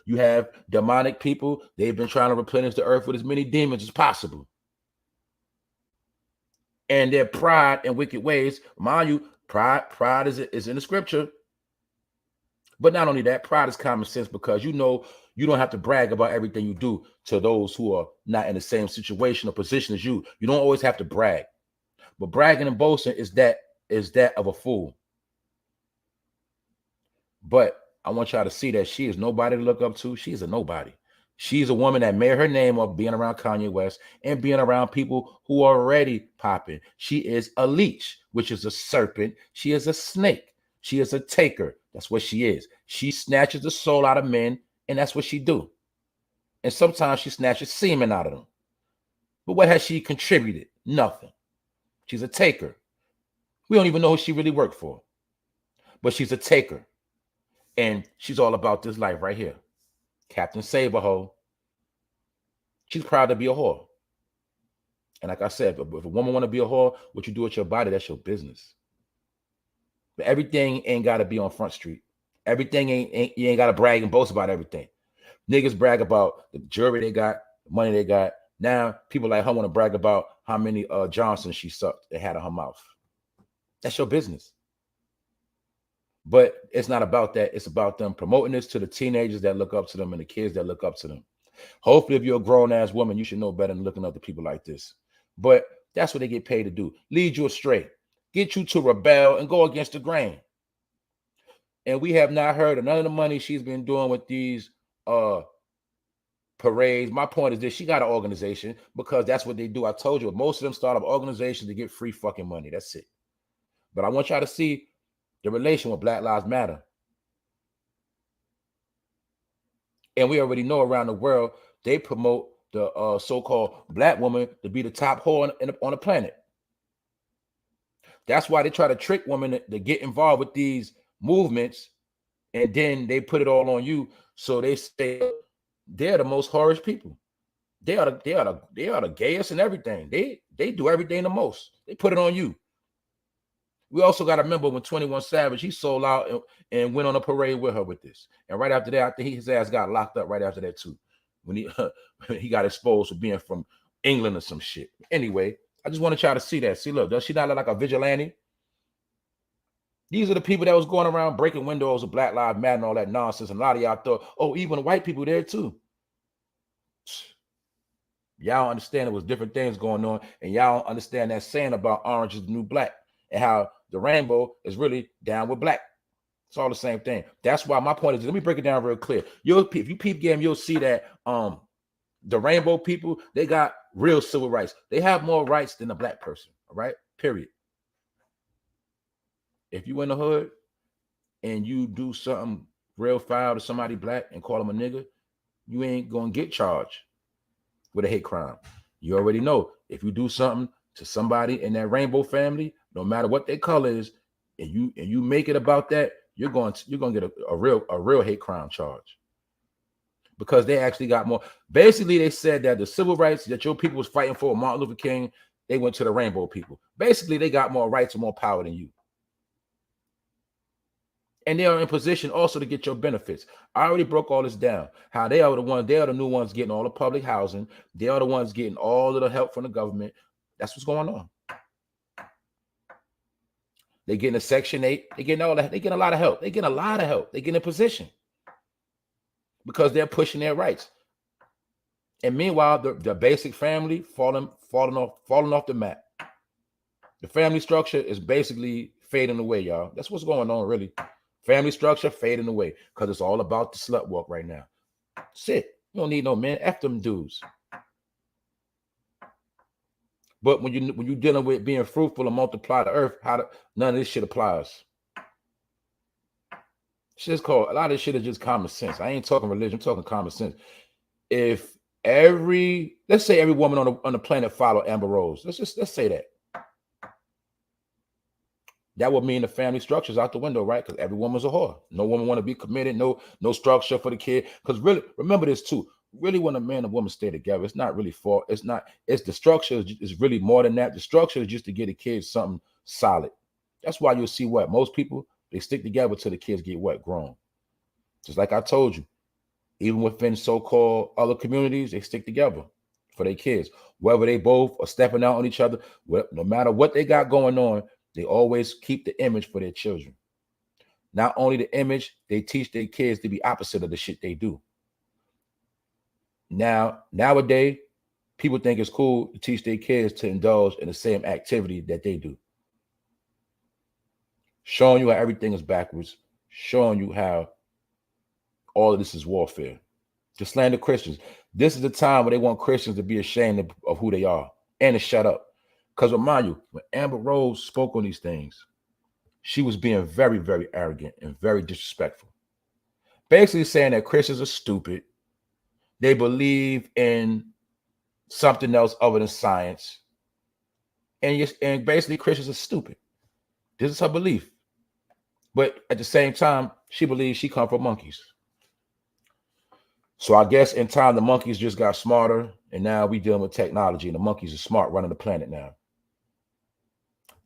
you have demonic people. They've been trying to replenish the earth with as many demons as possible. And their pride and wicked ways, mind you, pride is in the scripture. But not only that, pride is common sense because you know you don't have to brag about everything you do to those who are not in the same situation or position as you. You don't always have to brag. But bragging and boasting is that of a fool. But I want y'all to see that she is nobody to look up to. She's a nobody. She's a woman that made her name up being around Kanye West and being around people who are already popping. She is a leech, which is a serpent. She is a snake. She is a taker. That's what she is. She snatches the soul out of men, and that's what she do. And sometimes she snatches semen out of them. But what has she contributed? Nothing. She's a taker. We don't even know who she really worked for. But she's a taker. And she's all about this life right here. Captain Saberho. She's proud to be a whore. And like I said, if a woman want to be a whore, what you do with your body, that's your business. But everything ain't got to be on Front Street. Everything you ain't got to brag and boast about everything. Niggas brag about the jewelry they got, the money they got. Now people like her want to brag about how many Johnsons she sucked and had in her mouth. That's your business. But it's not about that. It's about them promoting this to the teenagers that look up to them and the kids that look up to them. Hopefully, if you're a grown-ass woman, you should know better than looking up to people like this. But that's what they get paid to do. Lead you astray. Get you to rebel and go against the grain. And we have not heard of none of the money she's been doing with these parades. My point is this: she got an organization because that's what they do. I told you, most of them start up organizations to get free fucking money. That's it. But I want y'all to see the relation with Black Lives Matter. And we already know around the world, they promote the so-called black woman to be the top whore on the planet. That's why they try to trick women to get involved with these movements, and then they put it all on you. So they say they're the most whorish people. They are the gayest and everything. They do everything the most. They put it on you. We also got to remember when 21 Savage, he sold out and went on a parade with her with this. And right after that, I think his ass got locked up right after that too. When he got exposed for being from England or some shit. Anyway, I just want to try to see that. See, look, does she not look like a vigilante? These are the people that was going around breaking windows of Black Lives Matter and all that nonsense. And a lot of y'all thought, oh, even white people there too. Y'all understand there was different things going on. And y'all understand that saying about orange is the new black. And how the rainbow is really down with black. It's all the same thing. That's why my point is, let me break it down real clear. If you peep game, you'll see that the rainbow people, they got real civil rights. They have more rights than a black person, all right? Period. If you in the hood and you do something real foul to somebody black and call them a nigga, you ain't gonna get charged with a hate crime. You already know if you do something to somebody in that rainbow family, no matter what their color is, and you make it about that, you're gonna get a real hate crime charge. Because they actually got more. Basically, they said that the civil rights that your people was fighting for, Martin Luther King, they went to the rainbow people. Basically, they got more rights and more power than you. And they are in position also to get your benefits. I already broke all this down. How they are the new ones getting all the public housing. They are the ones getting all of the help from the government. That's what's going on. They getting a Section 8. They getting all that. They getting a lot of help. They getting a lot of help. They getting in position because they're pushing their rights. And meanwhile, the basic family falling off the map. The family structure is basically fading away, y'all. That's what's going on, really. Family structure fading away because it's all about the slut walk right now. Shit, you don't need no men. F them dudes. But when you're dealing with being fruitful and multiply the earth, none of this shit applies. Shit's called, a lot of this shit is just common sense. I ain't talking religion, I'm talking common sense. If let's say every woman on the planet follow amberrose. Let's say that. That would mean the family structure's out the window, right? Because every woman's a whore. No woman want to be committed, no structure for the kid. Because really, remember this too. Really, when a man and woman stay together, it's not really it's the structure is really more than that. The structure is just to get the kids something solid. That's why you'll see what most people, they stick together till the kids get grown. Just like I told you, even within so-called other communities, they stick together for their kids. Whether they both are stepping out on each other, no matter what they got going on, they always keep the image for their children. Not only the image, they teach their kids to be opposite of the shit they do. Nowadays, people think it's cool to teach their kids to indulge in the same activity that they do. Showing you how everything is backwards, showing you how all of this is warfare. To slander Christians. This is the time where they want Christians to be ashamed of who they are and to shut up. Because remind you, when Amber Rose spoke on these things, she was being very, very arrogant and very disrespectful. Basically saying that Christians are stupid. They believe in something else other than science. And basically Christians are stupid. This is her belief. But at the same time, she believes she come from monkeys. So I guess in time, the monkeys just got smarter. And now we dealing with technology. And the monkeys are smart running the planet now.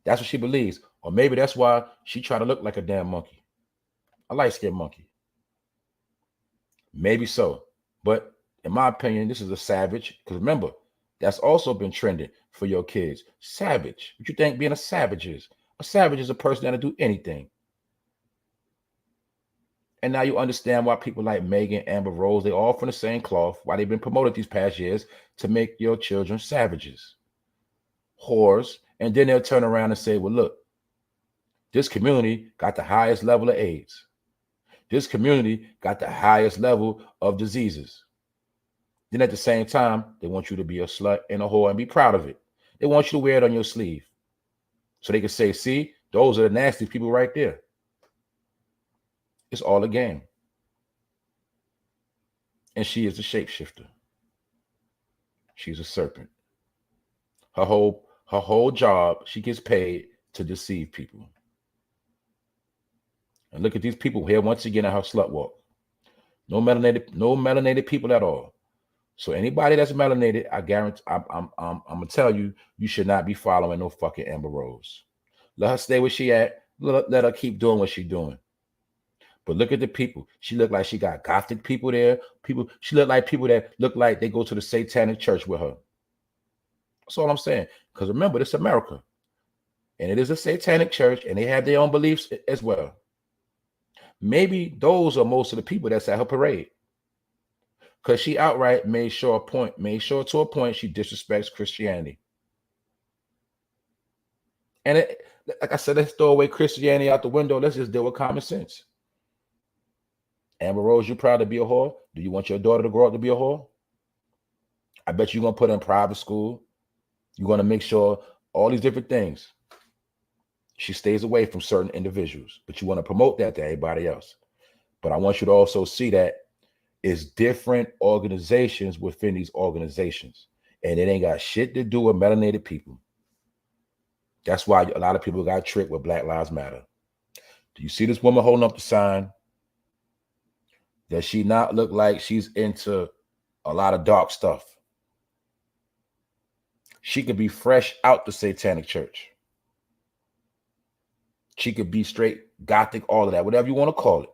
That's what she believes. Or maybe that's why she try to look like a damn monkey. A light-skinned monkey. Maybe so. But in my opinion, this is a savage. Because remember, that's also been trending for your kids. Savage. What you think being a savage is? A savage is a person that'll do anything. And now you understand why people like Megan, Amber Rose, they all from the same cloth, why they've been promoted these past years to make your children savages, whores. And then they'll turn around and say, well, look, this community got the highest level of AIDS. This community got the highest level of diseases. Then at the same time, they want you to be a slut and a whore and be proud of it. They want you to wear it on your sleeve. So they can say, see, those are the nasty people right there. It's all a game. And she is a shapeshifter. She's a serpent. Her whole job, she gets paid to deceive people. And look at these people here once again at her slut walk. No melanated people at all. So anybody that's melanated, I guarantee, I'm gonna tell you, you should not be following no fucking Amber Rose. Let her stay where she at. Let her keep doing what she's doing. But look at the people. She looked like she got gothic people there. She looked like people that look like they go to the satanic church with her. That's all I'm saying. Because remember, this is America. And it is a satanic church, and they have their own beliefs as well. Maybe those are most of the people that's at her parade. Because she outright made sure to a point she disrespects Christianity. And like I said, let's throw away Christianity out the window. Let's just deal with common sense. Amber Rose, you proud to be a whore? Do you want your daughter to grow up to be a whore? I bet you're going to put her in private school. You're going to make sure all these different things. She stays away from certain individuals, but you want to promote that to everybody else. But I want you to also see that it's different organizations within these organizations, and it ain't got shit to do with melanated people. That's why a lot of people got tricked with Black Lives Matter. Do you see this woman holding up the sign? Does she not look like she's into a lot of dark stuff? She could be fresh out the satanic church. She could be straight gothic, all of that, whatever you want to call it.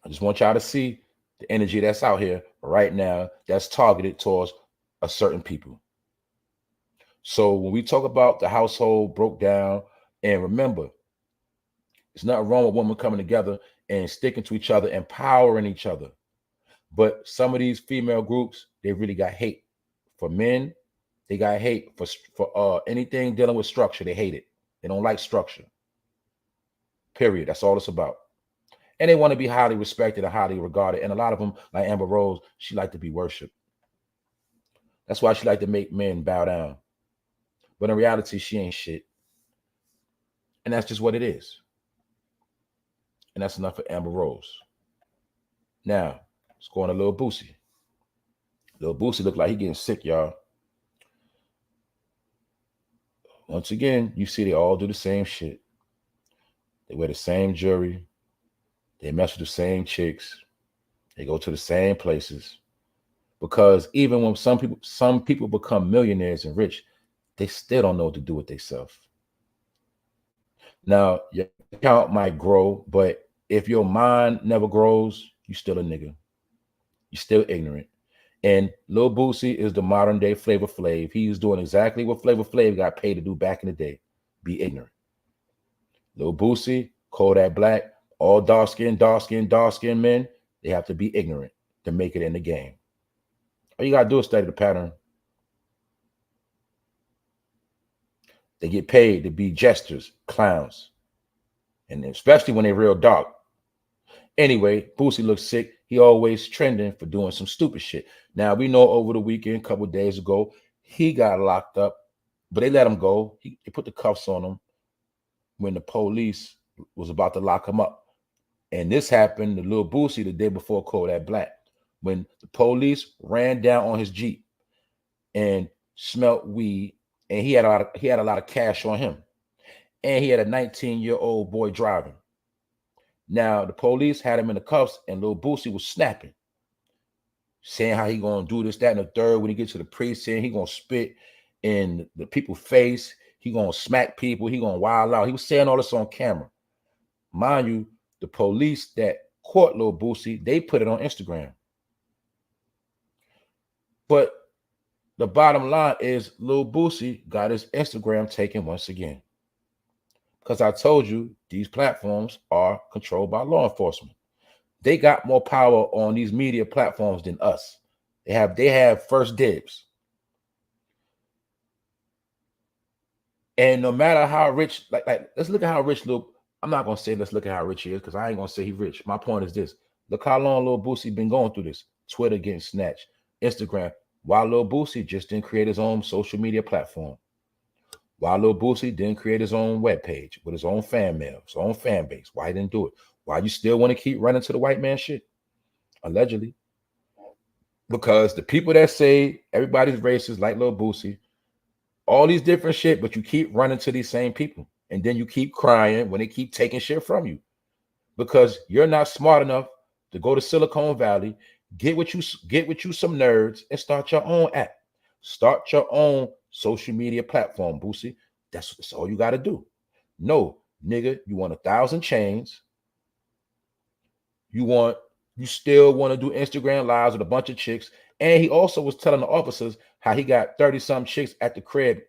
I just want y'all to see the energy that's out here right now that's targeted towards a certain people. So when we talk about the household broke down, and remember, it's nothing wrong with women coming together and sticking to each other, empowering each other. But some of these female groups, they really got hate for men. They got hate for anything dealing with structure. They hate it. They don't like structure. Period. That's all it's about. And they want to be highly respected and highly regarded. And a lot of them, like Amber Rose, she like to be worshipped. That's why she like to make men bow down. But in reality, she ain't shit. And that's just what it is. And that's enough for Amber Rose. Now, let's go on to Lil Boosie. Lil Boosie look like he getting sick, y'all. Once again, you see they all do the same shit. They wear the same jewelry. They mess with the same chicks. They go to the same places. Because even when some people become millionaires and rich, they still don't know what to do with themselves. Now, your account might grow, but if your mind never grows, you still a nigga. You're still ignorant. And Lil Boosie is the modern day Flavor Flav. He's doing exactly what Flavor Flav got paid to do back in the day. Be ignorant. Lil Boosie, Kodak Black, all dark-skinned men, they have to be ignorant to make it in the game. All you got to do is study the pattern. They get paid to be jesters, clowns, and especially when they're real dark. Anyway, Boosie looks sick. He always trending for doing some stupid shit. Now, we know over the weekend, a couple of days ago, he got locked up, but they let him go. They put the cuffs on him when the police was about to lock him up. And this happened to Lil Boosie the day before Kodak Black, when the police ran down on his Jeep and smelt weed, and he had a lot of cash on him. And he had a 19-year-old boy driving. Now, the police had him in the cuffs, and Lil Boosie was snapping, saying how he gonna do this, that, and the third. When he gets to the precinct, he gonna spit in the people's face. He gonna smack people. He gonna wild out. He was saying all this on camera. Mind you, the police that caught Lil Boosie, they put it on Instagram. But the bottom line is Lil Boosie got his Instagram taken once again. Because I told you these platforms are controlled by law enforcement. They got more power on these media platforms than us. They have first dibs. And no matter how rich, like let's look at how rich I'm not gonna say let's look at how rich he is, because I ain't gonna say he's rich. My point is this: look how long Lil Boosie been going through this. Twitter getting snatched, Instagram. While Lil Boosie just didn't create his own social media platform. While Lil Boosie didn't create his own webpage with his own fan mail, his own fan base. Why he didn't do it? Why you still want to keep running to the white man shit? Allegedly. Because the people that say everybody's racist, like Lil Boosie, all these different shit, but you keep running to these same people. And then you keep crying when they keep taking shit from you. Because you're not smart enough to go to Silicon Valley, get with you some nerds, and start your own app. Start your own social media platform, Boosie. That's all you got to do. No, nigga, you want 1,000 chains. You still want to do Instagram lives with a bunch of chicks. And he also was telling the officers how he got 30-some chicks at the crib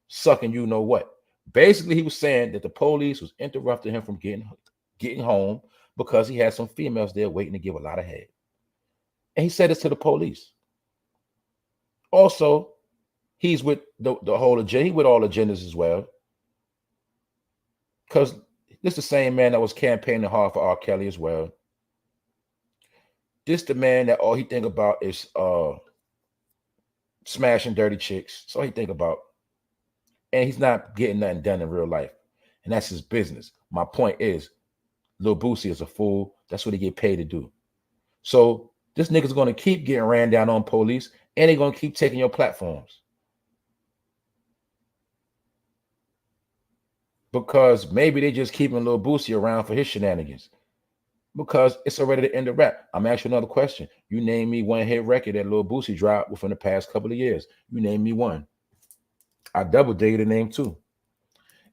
sucking you know what. Basically, he was saying that the police was interrupting him from getting home because he had some females there waiting to give a lot of head. And he said this to the police. Also, he's with the whole agenda. He with all agendas as well. Because this is the same man that was campaigning hard for R. Kelly as well. This the man that all he think about is smashing dirty chicks. That's all he think about. And he's not getting nothing done in real life. And that's his business. My point is, Lil Boosie is a fool. That's what he get paid to do. So this nigga's going to keep getting ran down on police, and they're going to keep taking your platforms. Because maybe they just keeping Lil Boosie around for his shenanigans. Because it's already the end of rap. I'm asking another question. You name me one hit record that Lil Boosie dropped within the past couple of years. You name me one. I double dare you to name two.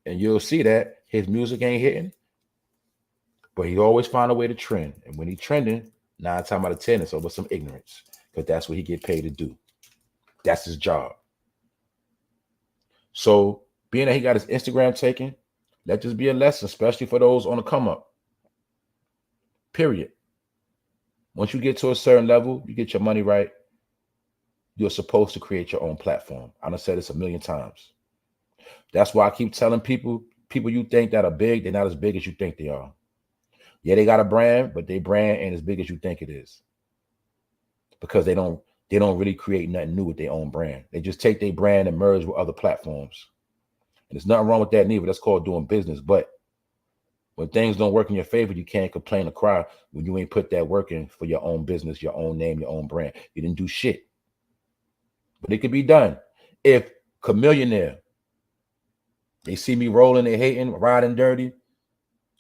And you'll see that his music ain't hitting, but he always find a way to trend. And when he trending, 9 times out of 10, it's over some ignorance. Because that's what he get paid to do. That's his job. So being that he got his Instagram taken, let this be a lesson, especially for those on the come up. Period. Once you get to a certain level, you get your money right, you're supposed to create your own platform. I done said this a million times. That's why I keep telling people you think that are big, they're not as big as you think they are. Yeah, they got a brand, but their brand ain't as big as you think it is. Because they don't really create nothing new with their own brand. They just take their brand and merge with other platforms. And there's nothing wrong with that neither. That's called doing business. But when things don't work in your favor, you can't complain or cry when you ain't put that work in for your own business, your own name, your own brand. You didn't do shit. But it could be done. If Chameleonaire, they see me rolling, they hating, riding dirty,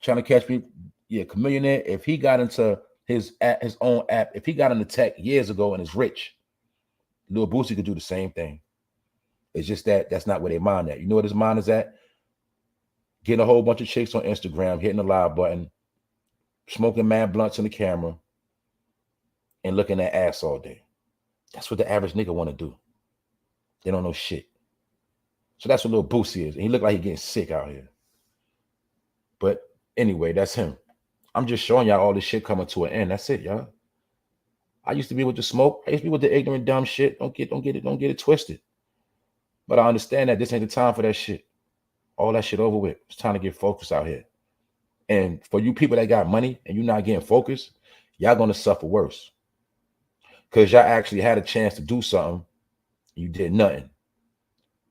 trying to catch me. Yeah, Chameleonaire, if he got into his own app, if he got into tech years ago and is rich, Lil Boosie could do the same thing. It's just that's not where their mind at. You know what his mind is at? Getting a whole bunch of chicks on Instagram, hitting the live button, smoking mad blunts in the camera, and looking at ass all day. That's what the average nigga want to do. They don't know shit. So that's what Lil Boosie is. And he look like he getting sick out here. But anyway, that's him. I'm just showing y'all all this shit coming to an end. That's it, y'all. I used to be with the smoke. I used to be with the ignorant, dumb shit. Don't get it twisted. But I understand that this ain't the time for that shit. All that shit over with. It's time to get focused out here. And for you people that got money and you're not getting focused, y'all gonna suffer worse. Because y'all actually had a chance to do something, you did nothing.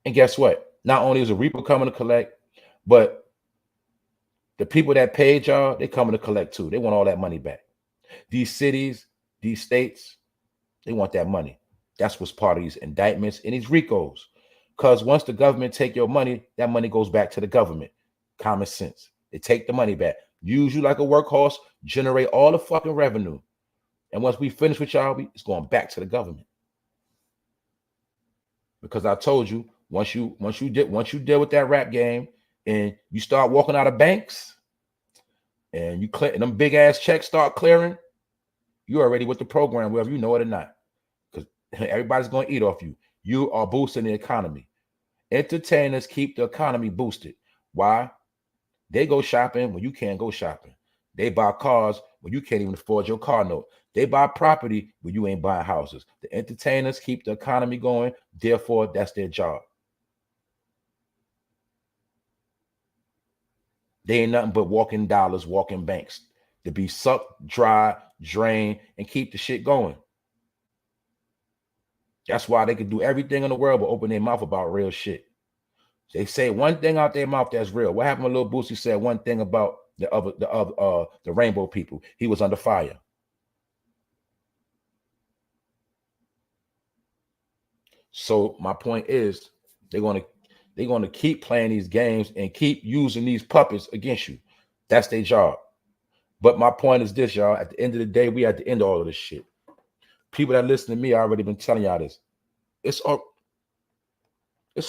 And guess what? Not only is a reaper coming to collect, but the people that paid y'all, they coming to collect too. They want all that money back. These cities, these states, they want that money. That's what's part of these indictments and these RICOs. Because once the government take your money, that money goes back to the government. Common sense. They take the money back. Use you like a workhorse, generate all the fucking revenue. And once we finish with y'all, it's going back to the government. Because I told you, once you deal with that rap game and you start walking out of banks and you clear and them big ass checks start clearing, you're already with the program, whether you know it or not. Because everybody's going to eat off you. You are boosting the economy. Entertainers keep the economy boosted. Why? They go shopping when you can't go shopping. They buy cars when you can't even afford your car note. They buy property when you ain't buying houses. The entertainers keep the economy going. Therefore, that's their job. They ain't nothing but walking dollars, walking banks to be sucked, dry, drained, and keep the shit going. That's why they can do everything in the world but open their mouth about real shit. They say one thing out their mouth that's real. What happened when Lil Boosie said one thing about the rainbow people? He was under fire. So my point is, they're gonna keep playing these games and keep using these puppets against you. That's their job. But my point is this, y'all. At the end of the day, we at the end of all of this shit. People that listen to me, I already been telling y'all this. It's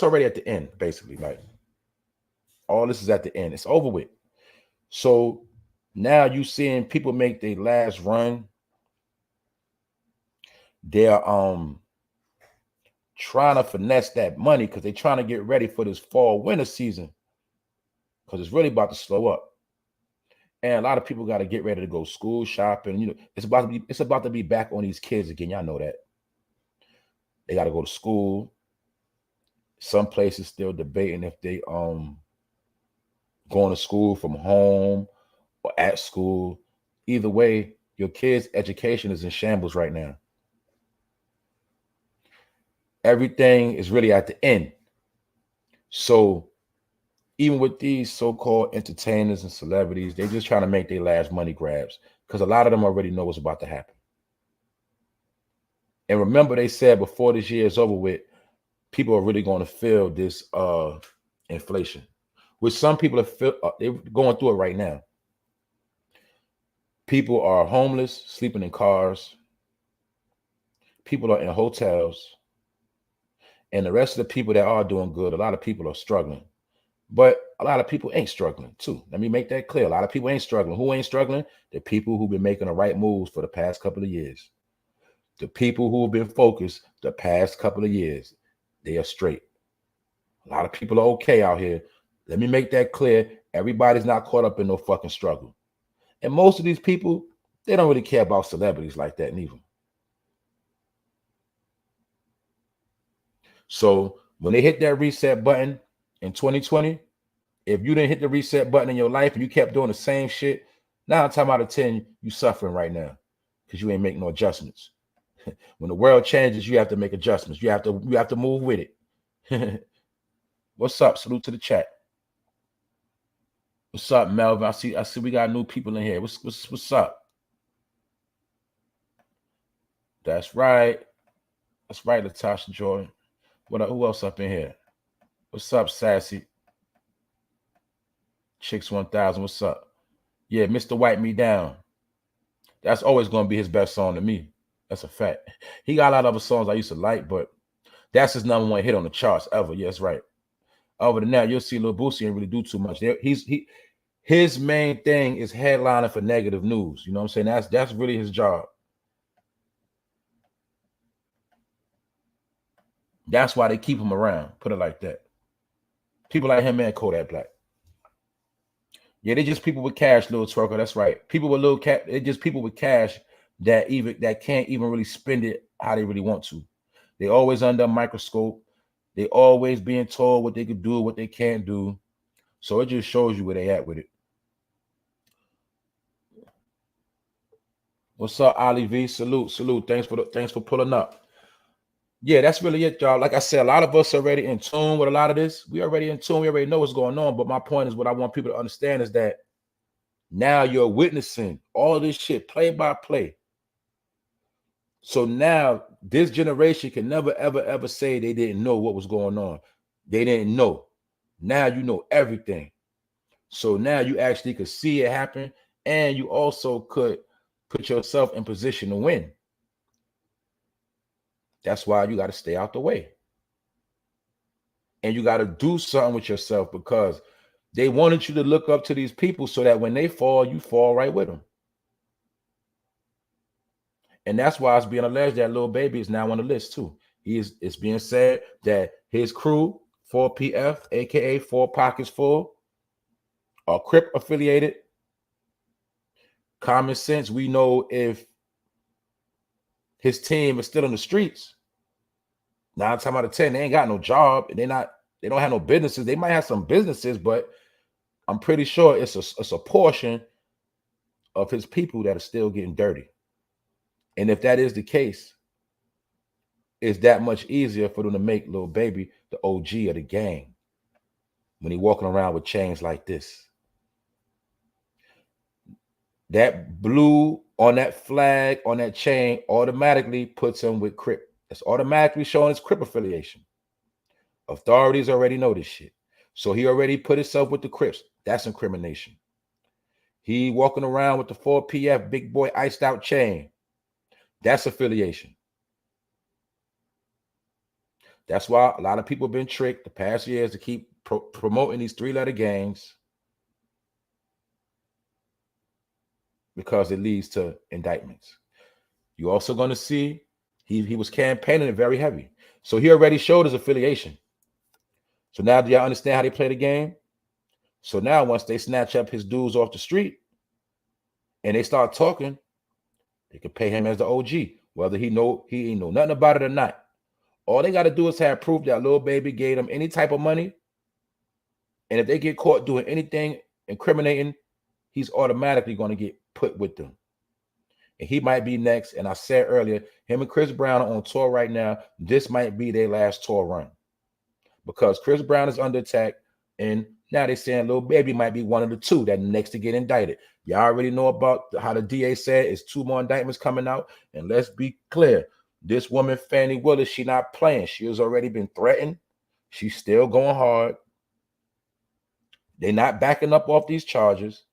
already at the end, basically. Like, all this is at the end. It's over with. So now you seeing people make their last run. They're trying to finesse that money because they're trying to get ready for this fall winter season, because it's really about to slow up. And a lot of people got to get ready to go school shopping. You know, it's about to be back on these kids again. Y'all know that. They got to go to school. Some places still debating if they going to school from home or at school. Either way, your kids' education is in shambles right now. Everything is really at the end. So even with these so-called entertainers and celebrities, they're just trying to make their last money grabs, because a lot of them already know what's about to happen. And remember, they said before this year is over with, people are really going to feel this inflation, which some people they're going through it right now. People are homeless, sleeping in cars. People are in hotels. And the rest of the people that are doing good, a lot of people are struggling. But a lot of people ain't struggling too. Let me make that clear. A lot of people ain't struggling. Who ain't struggling? The people who've been making the right moves for the past couple of years. The people who have been focused the past couple of years, they are straight. A lot of people are okay out here. Let me make that clear. Everybody's not caught up in no fucking struggle. And most of these people, they don't really care about celebrities like that neither. So when they hit that reset button in 2020, if you didn't hit the reset button in your life and you kept doing the same shit, 9 times out of 10, you suffering right now because you ain't making no adjustments. When the world changes, you have to make adjustments. You have to move with it. What's up? Salute to the chat. What's up, Melvin? I see we got new people in here. What's up? That's right. That's right, Latasha Jordan. Who else up in here? What's up, Sassy? Chicks 1000. What's up? Yeah, Mr. Wipe Me Down. That's always going to be his best song to me. That's a fact. He got a lot of other songs I used to like, but that's his #1 hit on the charts ever. Yeah, that's right. Other than that, you'll see Lil Boosie ain't really do too much. His main thing is headlining for negative news. You know what I'm saying? That's really his job. That's why they keep him around. Put it like that. People like him and Kodak Black. Yeah, they just people with cash, Lil Twerker. That's right. People with little cat. They're just people with cash that can't even really spend it how they really want to. They always under a microscope. They always being told what they could do, what they can't do. So it just shows you where they at with it. What's up, Ali V? Salute. Thanks for pulling up. Yeah, that's really it, y'all. Like I said, a lot of us are already in tune with a lot of this. We already in tune. We already know what's going on. But my point is, what I want people to understand is that now you're witnessing all of this shit play by play. So now this generation can never, ever, ever say they didn't know what was going on. They didn't know. Now you know everything. So now you actually could see it happen, and you also could put yourself in position to win. That's why you got to stay out the way. And you got to do something with yourself, because they wanted you to look up to these people so that when they fall, you fall right with them. And that's why it's being alleged that Lil Baby is now on the list too. It's being said that his crew, 4PF, aka 4 Pockets Full, are Crip affiliated. Common sense, we know if his team is still in the streets, 9 times out of 10, they ain't got no job, and they don't have no businesses. They might have some businesses, but I'm pretty sure it's a portion of his people that are still getting dirty. And if that is the case, it's that much easier for them to make Lil Baby the OG of the gang when he walking around with chains like this. That blue on that flag, on that chain, automatically puts him with Crip. It's automatically showing his Crip affiliation. Authorities already know this shit. So he already put himself with the Crips. That's incrimination. He walking around with the 4PF big boy iced out chain. That's affiliation. That's why a lot of people have been tricked the past years to keep promoting these 3-letter gangs, because it leads to indictments. You're also going to see he was campaigning it very heavy. So he already showed his affiliation. So now do y'all understand how they play the game? So now once they snatch up his dudes off the street and they start talking, they can pay him as the OG, whether he ain't know nothing about it or not. All they got to do is have proof that Lil Baby gave them any type of money. And if they get caught doing anything incriminating, he's automatically going to get put with them. And he might be next. And I said earlier, him and Chris Brown are on tour right now. This might be their last tour run, because Chris Brown is under attack. And now they're saying Lil Baby might be one of the two that next to get indicted. Y'all already know about how the DA said it's 2 more indictments coming out. And let's be clear, this woman, Fannie Willis, she not playing. She has already been threatened. She's still going hard. They're not backing up off these charges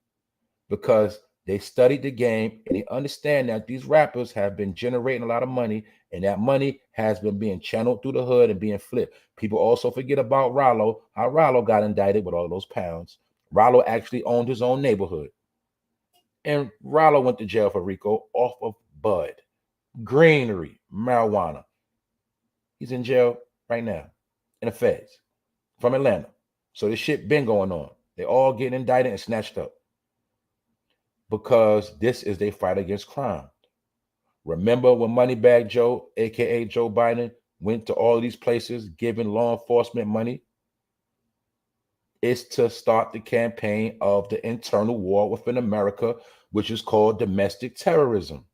because they studied the game and they understand that these rappers have been generating a lot of money, and that money has been being channeled through the hood and being flipped. People also forget about Rollo, how Rollo got indicted with all those pounds. Rollo actually owned his own neighborhood. And Rollo went to jail for RICO off of bud, greenery, marijuana. He's in jail right now in the feds from Atlanta. So this shit been going on. They all getting indicted and snatched up because this is their fight against crime. Remember when Moneybag Joe, aka Joe Biden, went to all these places giving law enforcement money? It's to start the campaign of the internal war within America, which is called domestic terrorism.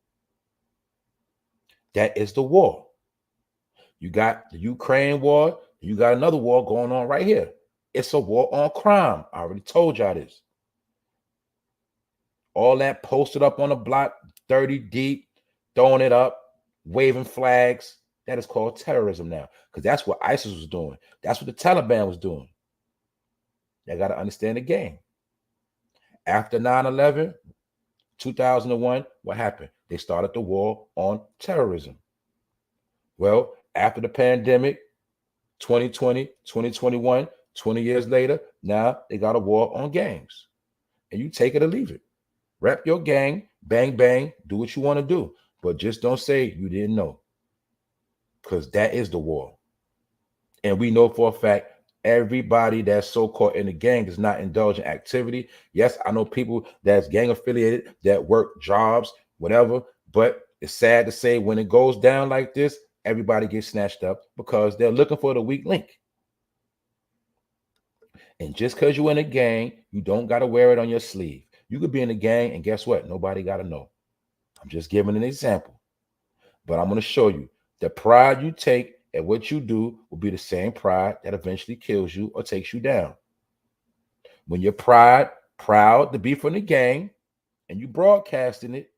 That is the war. You got the Ukraine war. You got another war going on right here. It's a war on crime. I already told y'all this. All that posted up on the block, 30 deep, throwing it up, waving flags. That is called terrorism now, because that's what ISIS was doing. That's what the Taliban was doing. You got to understand the game. After 9/11, 2001, what happened? They started the war on terrorism. Well, after the pandemic, 2020, 2021, 20 years later, now they got a war on gangs. And you take it or leave it. Rep your gang, bang, bang, do what you want to do. But just don't say you didn't know, because that is the war. And we know for a fact, everybody that's so-called in the gang does not indulge in activity. Yes, I know people that's gang affiliated that work jobs, whatever, but it's sad to say when it goes down like this, everybody gets snatched up because they're looking for the weak link. And just because you're in a gang, you don't got to wear it on your sleeve. You could be in a gang and guess what? Nobody got to know. I'm just giving an example. But I'm going to show you the pride you take at what you do will be the same pride that eventually kills you or takes you down. When you're proud to be from the gang and you broadcasting it,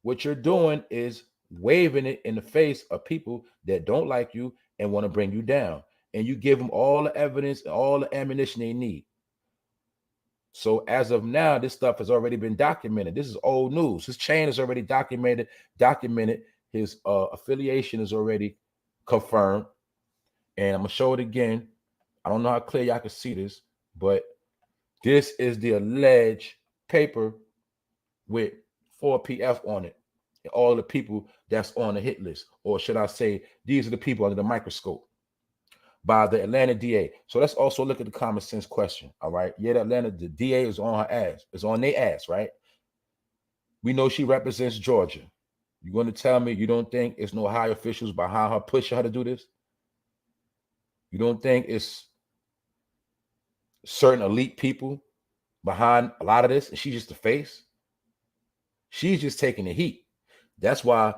what you're doing is waving it in the face of people that don't like you and want to bring you down. And you give them all the evidence and all the ammunition they need. So as of now, this stuff has already been documented. This is old news. His chain is already documented. His affiliation is already confirmed. And I'm going to show it again. I don't know how clear y'all can see this, but this is the alleged paper with 4PF on it. And all the people that's on the hit list. Or should I say, these are the people under the microscope. by the Atlanta DA. So let's also look at the common sense question. All right. Yeah, the DA is on her ass. It's on their ass, right? We know she represents Georgia. You're going to tell me you don't think it's no high officials behind her pushing her to do this? You don't think it's certain elite people behind a lot of this, and she's just the face? She's just taking the heat. That's why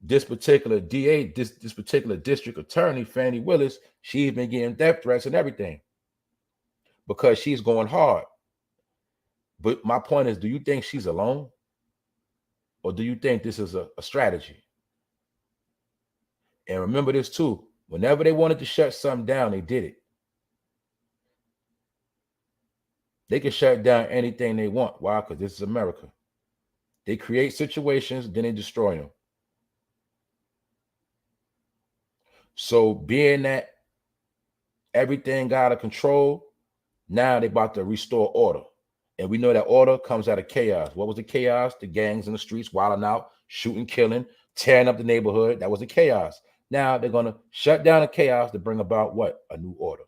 this particular DA, this particular district attorney, Fannie Willis, she's been getting death threats and everything because she's going hard. But my point is, do you think she's alone? Or do you think this is a strategy? And remember this too, whenever they wanted to shut something down, they did it. They can shut down anything they want. Why? Because this is America. They create situations, then they destroy them. So being that everything got out of control, now they about to restore order. And we know that order comes out of chaos. What was the chaos? The gangs in the streets wilding out, shooting, killing, tearing up the neighborhood. That was the chaos. Now they're going to shut down the chaos to bring about what? A new order.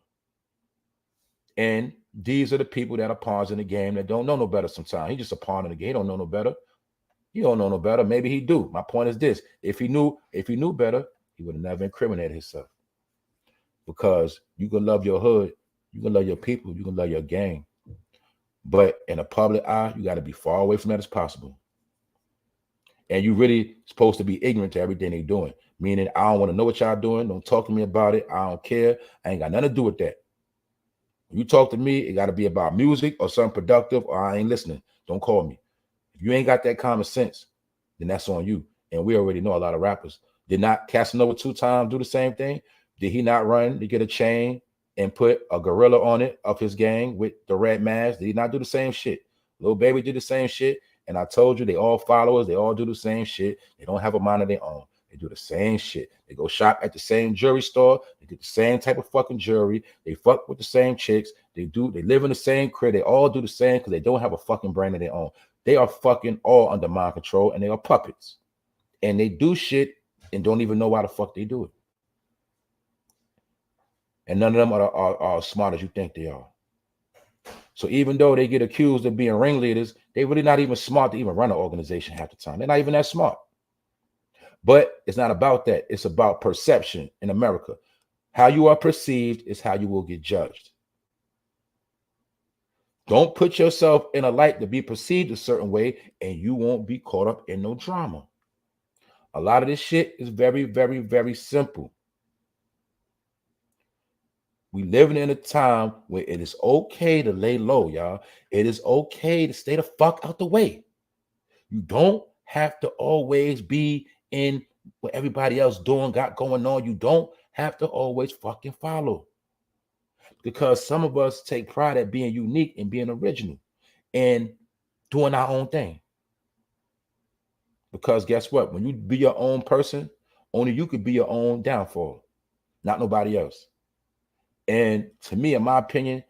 And these are the people that are pawns in the game that don't know no better sometimes. He's just a pawn in the game. He don't know no better. He don't know no better. Maybe he do. My point is this. If he knew better, he would have never incriminated himself. Because you can love your hood, you can love your people, you can love your gang. But in a public eye, you got to be far away from that as possible. And you really supposed to be ignorant to everything they're doing. Meaning, I don't want to know what y'all doing. Don't talk to me about it. I don't care. I ain't got nothing to do with that. When you talk to me, it got to be about music or something productive, or I ain't listening. Don't call me. If you ain't got that common sense, then that's on you. And we already know a lot of rappers. Did not Casanova 2 times do the same thing? Did he not run to get a chain and put a gorilla on it of his gang with the red mask? Did he not do the same shit? Lil Baby did the same shit. And I told you, they all followers. They all do the same shit. They don't have a mind of their own. They do the same shit. They go shop at the same jewelry store. They get the same type of fucking jewelry. They fuck with the same chicks. They live in the same crib. They all do the same because they don't have a fucking brain of their own. They are fucking all under mind control, and they are puppets. And they do shit and don't even know why the fuck they do it. And none of them are as smart as you think they are. So even though they get accused of being ringleaders, they really not even smart to even run an organization half the time. They're not even that smart. But it's not about that. It's about perception in America. How you are perceived is how you will get judged. Don't put yourself in a light to be perceived a certain way, and you won't be caught up in no drama. A lot of this shit is very, very, very simple. We living in a time where it is okay to lay low, y'all. It is okay to stay the fuck out the way. You don't have to always be in what everybody else got going on. You don't have to always fucking follow. Because some of us take pride at being unique and being original and doing our own thing. Because guess what? When you be your own person, only you could be your own downfall, not nobody else. And to me, in my opinion,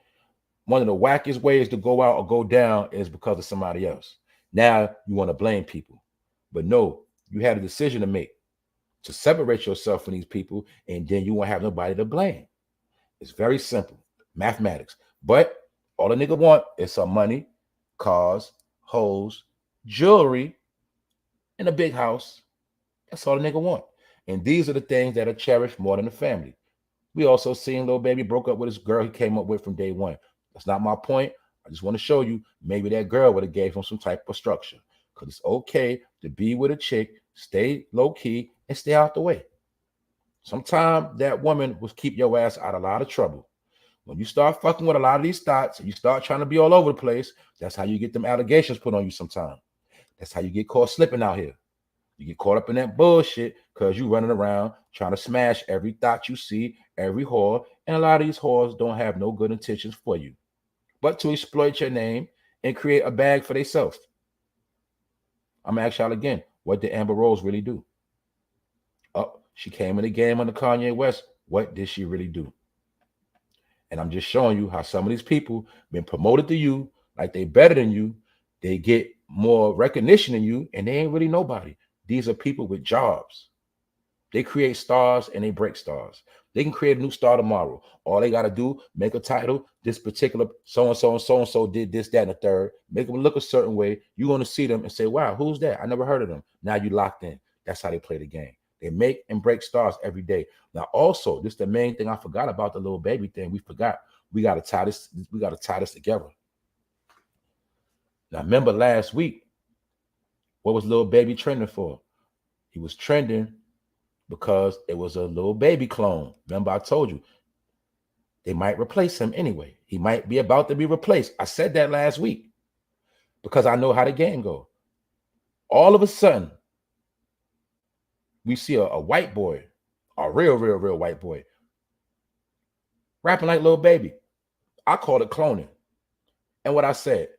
one of the wackiest ways to go out or go down is because of somebody else. Now you want to blame people. But no, you had a decision to make to separate yourself from these people, and then you won't have nobody to blame. It's very simple. Mathematics. But all a nigga want is some money, cars, hoes, jewelry, and a big house. That's all a nigga want. And these are the things that are cherished more than the family. We also seen Lil Baby broke up with his girl he came up with from day one. That's not my point. I just want to show you maybe that girl would have gave him some type of structure. Because it's okay to be with a chick, stay low-key, and stay out the way. Sometimes that woman will keep your ass out of a lot of trouble. When you start fucking with a lot of these thoughts and you start trying to be all over the place, that's how you get them allegations put on you sometimes. That's how you get caught slipping out here. You get caught up in that bullshit because you running around trying to smash every thought you see, every whore, and a lot of these whores don't have no good intentions for you, but to exploit your name and create a bag for themselves. I'm gonna ask y'all again, what did Amber Rose really do? Oh, she came in the game under Kanye West. What did she really do? And I'm just showing you how some of these people been promoted to you like they better than you. They get more recognition than you, and they ain't really nobody. These are people with jobs. They create stars and they break stars. They can create a new star tomorrow. All they got to do, make a title. This particular so-and-so and so-and-so did this, that, and the third. Make them look a certain way. You're going to see them and say, wow, who's that? I never heard of them. Now you locked in. That's how they play the game. They make and break stars every day. Now, also, this is the main thing I forgot about the Lil Baby thing. We forgot. We got to tie this. We got to tie this together. Now, remember last week, what was Lil Baby trending for? He was trending because it was a Lil Baby clone. Remember, I told you they might replace him anyway. He might be about to be replaced. I said that last week because I know how the game goes. All of a sudden, we see a white boy, a real white boy, rapping like Lil Baby. I called it cloning. And what I said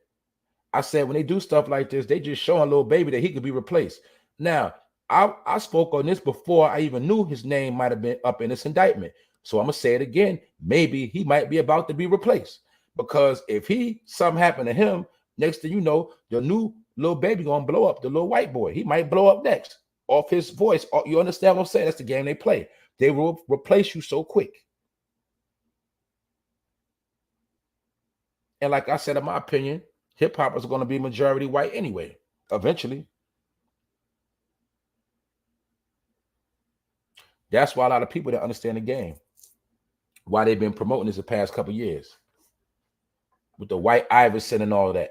when they do stuff like this, they just showing Lil Baby that he could be replaced. Now, I spoke on this before I even knew his name might have been up in this indictment. So I'm going to say it again. Maybe he might be about to be replaced. Because if something happened to him, next thing you know, the new Lil Baby going to blow up the little white boy. He might blow up next off his voice. You understand what I'm saying? That's the game they play. They will replace you so quick. And like I said, in my opinion, hip hop is going to be majority white anyway, eventually. That's why a lot of people that understand the game, why they've been promoting this the past couple of years with the white Iverson and all that.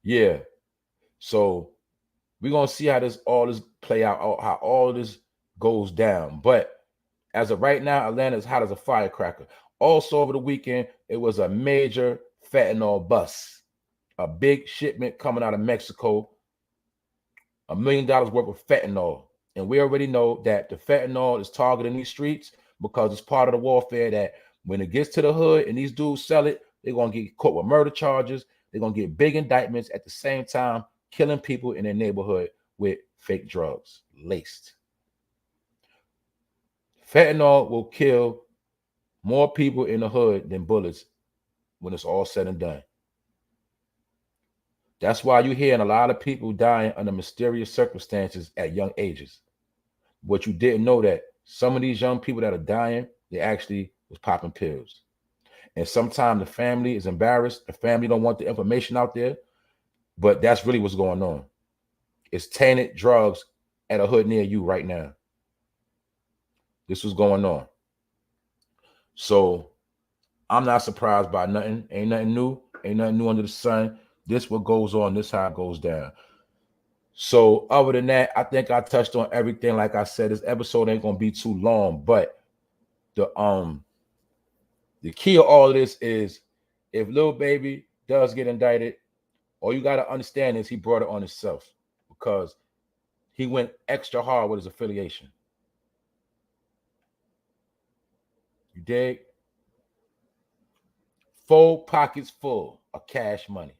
Yeah. So we're going to see how all this play out, how all this goes down. But as of right now, Atlanta is hot as a firecracker. Also over the weekend, it was a major fentanyl bust. A big shipment coming out of Mexico. $1 million worth of fentanyl. And we already know that the fentanyl is targeting these streets because it's part of the warfare that when it gets to the hood and these dudes sell it, they're going to get caught with murder charges. They're going to get big indictments at the same time, killing people in their neighborhood with fake drugs, laced. Fentanyl will kill more people in the hood than bullets when it's all said and done. That's why you're hearing a lot of people dying under mysterious circumstances at young ages. But you didn't know that some of these young people that are dying, they actually was popping pills. And sometimes the family is embarrassed. The family don't want the information out there. But that's really what's going on. It's tainted drugs at a hood near you right now. This was going on. So I'm not surprised by nothing. Ain't nothing new. Ain't nothing new under the sun. This what goes on. This how it goes down. So other than that, I think I touched on everything. Like I said, this episode ain't gonna be too long. But the key of all of this is if Lil Baby does get indicted, all you gotta understand is he brought it on himself because he went extra hard with his affiliation. You dig? Full pockets full of cash money.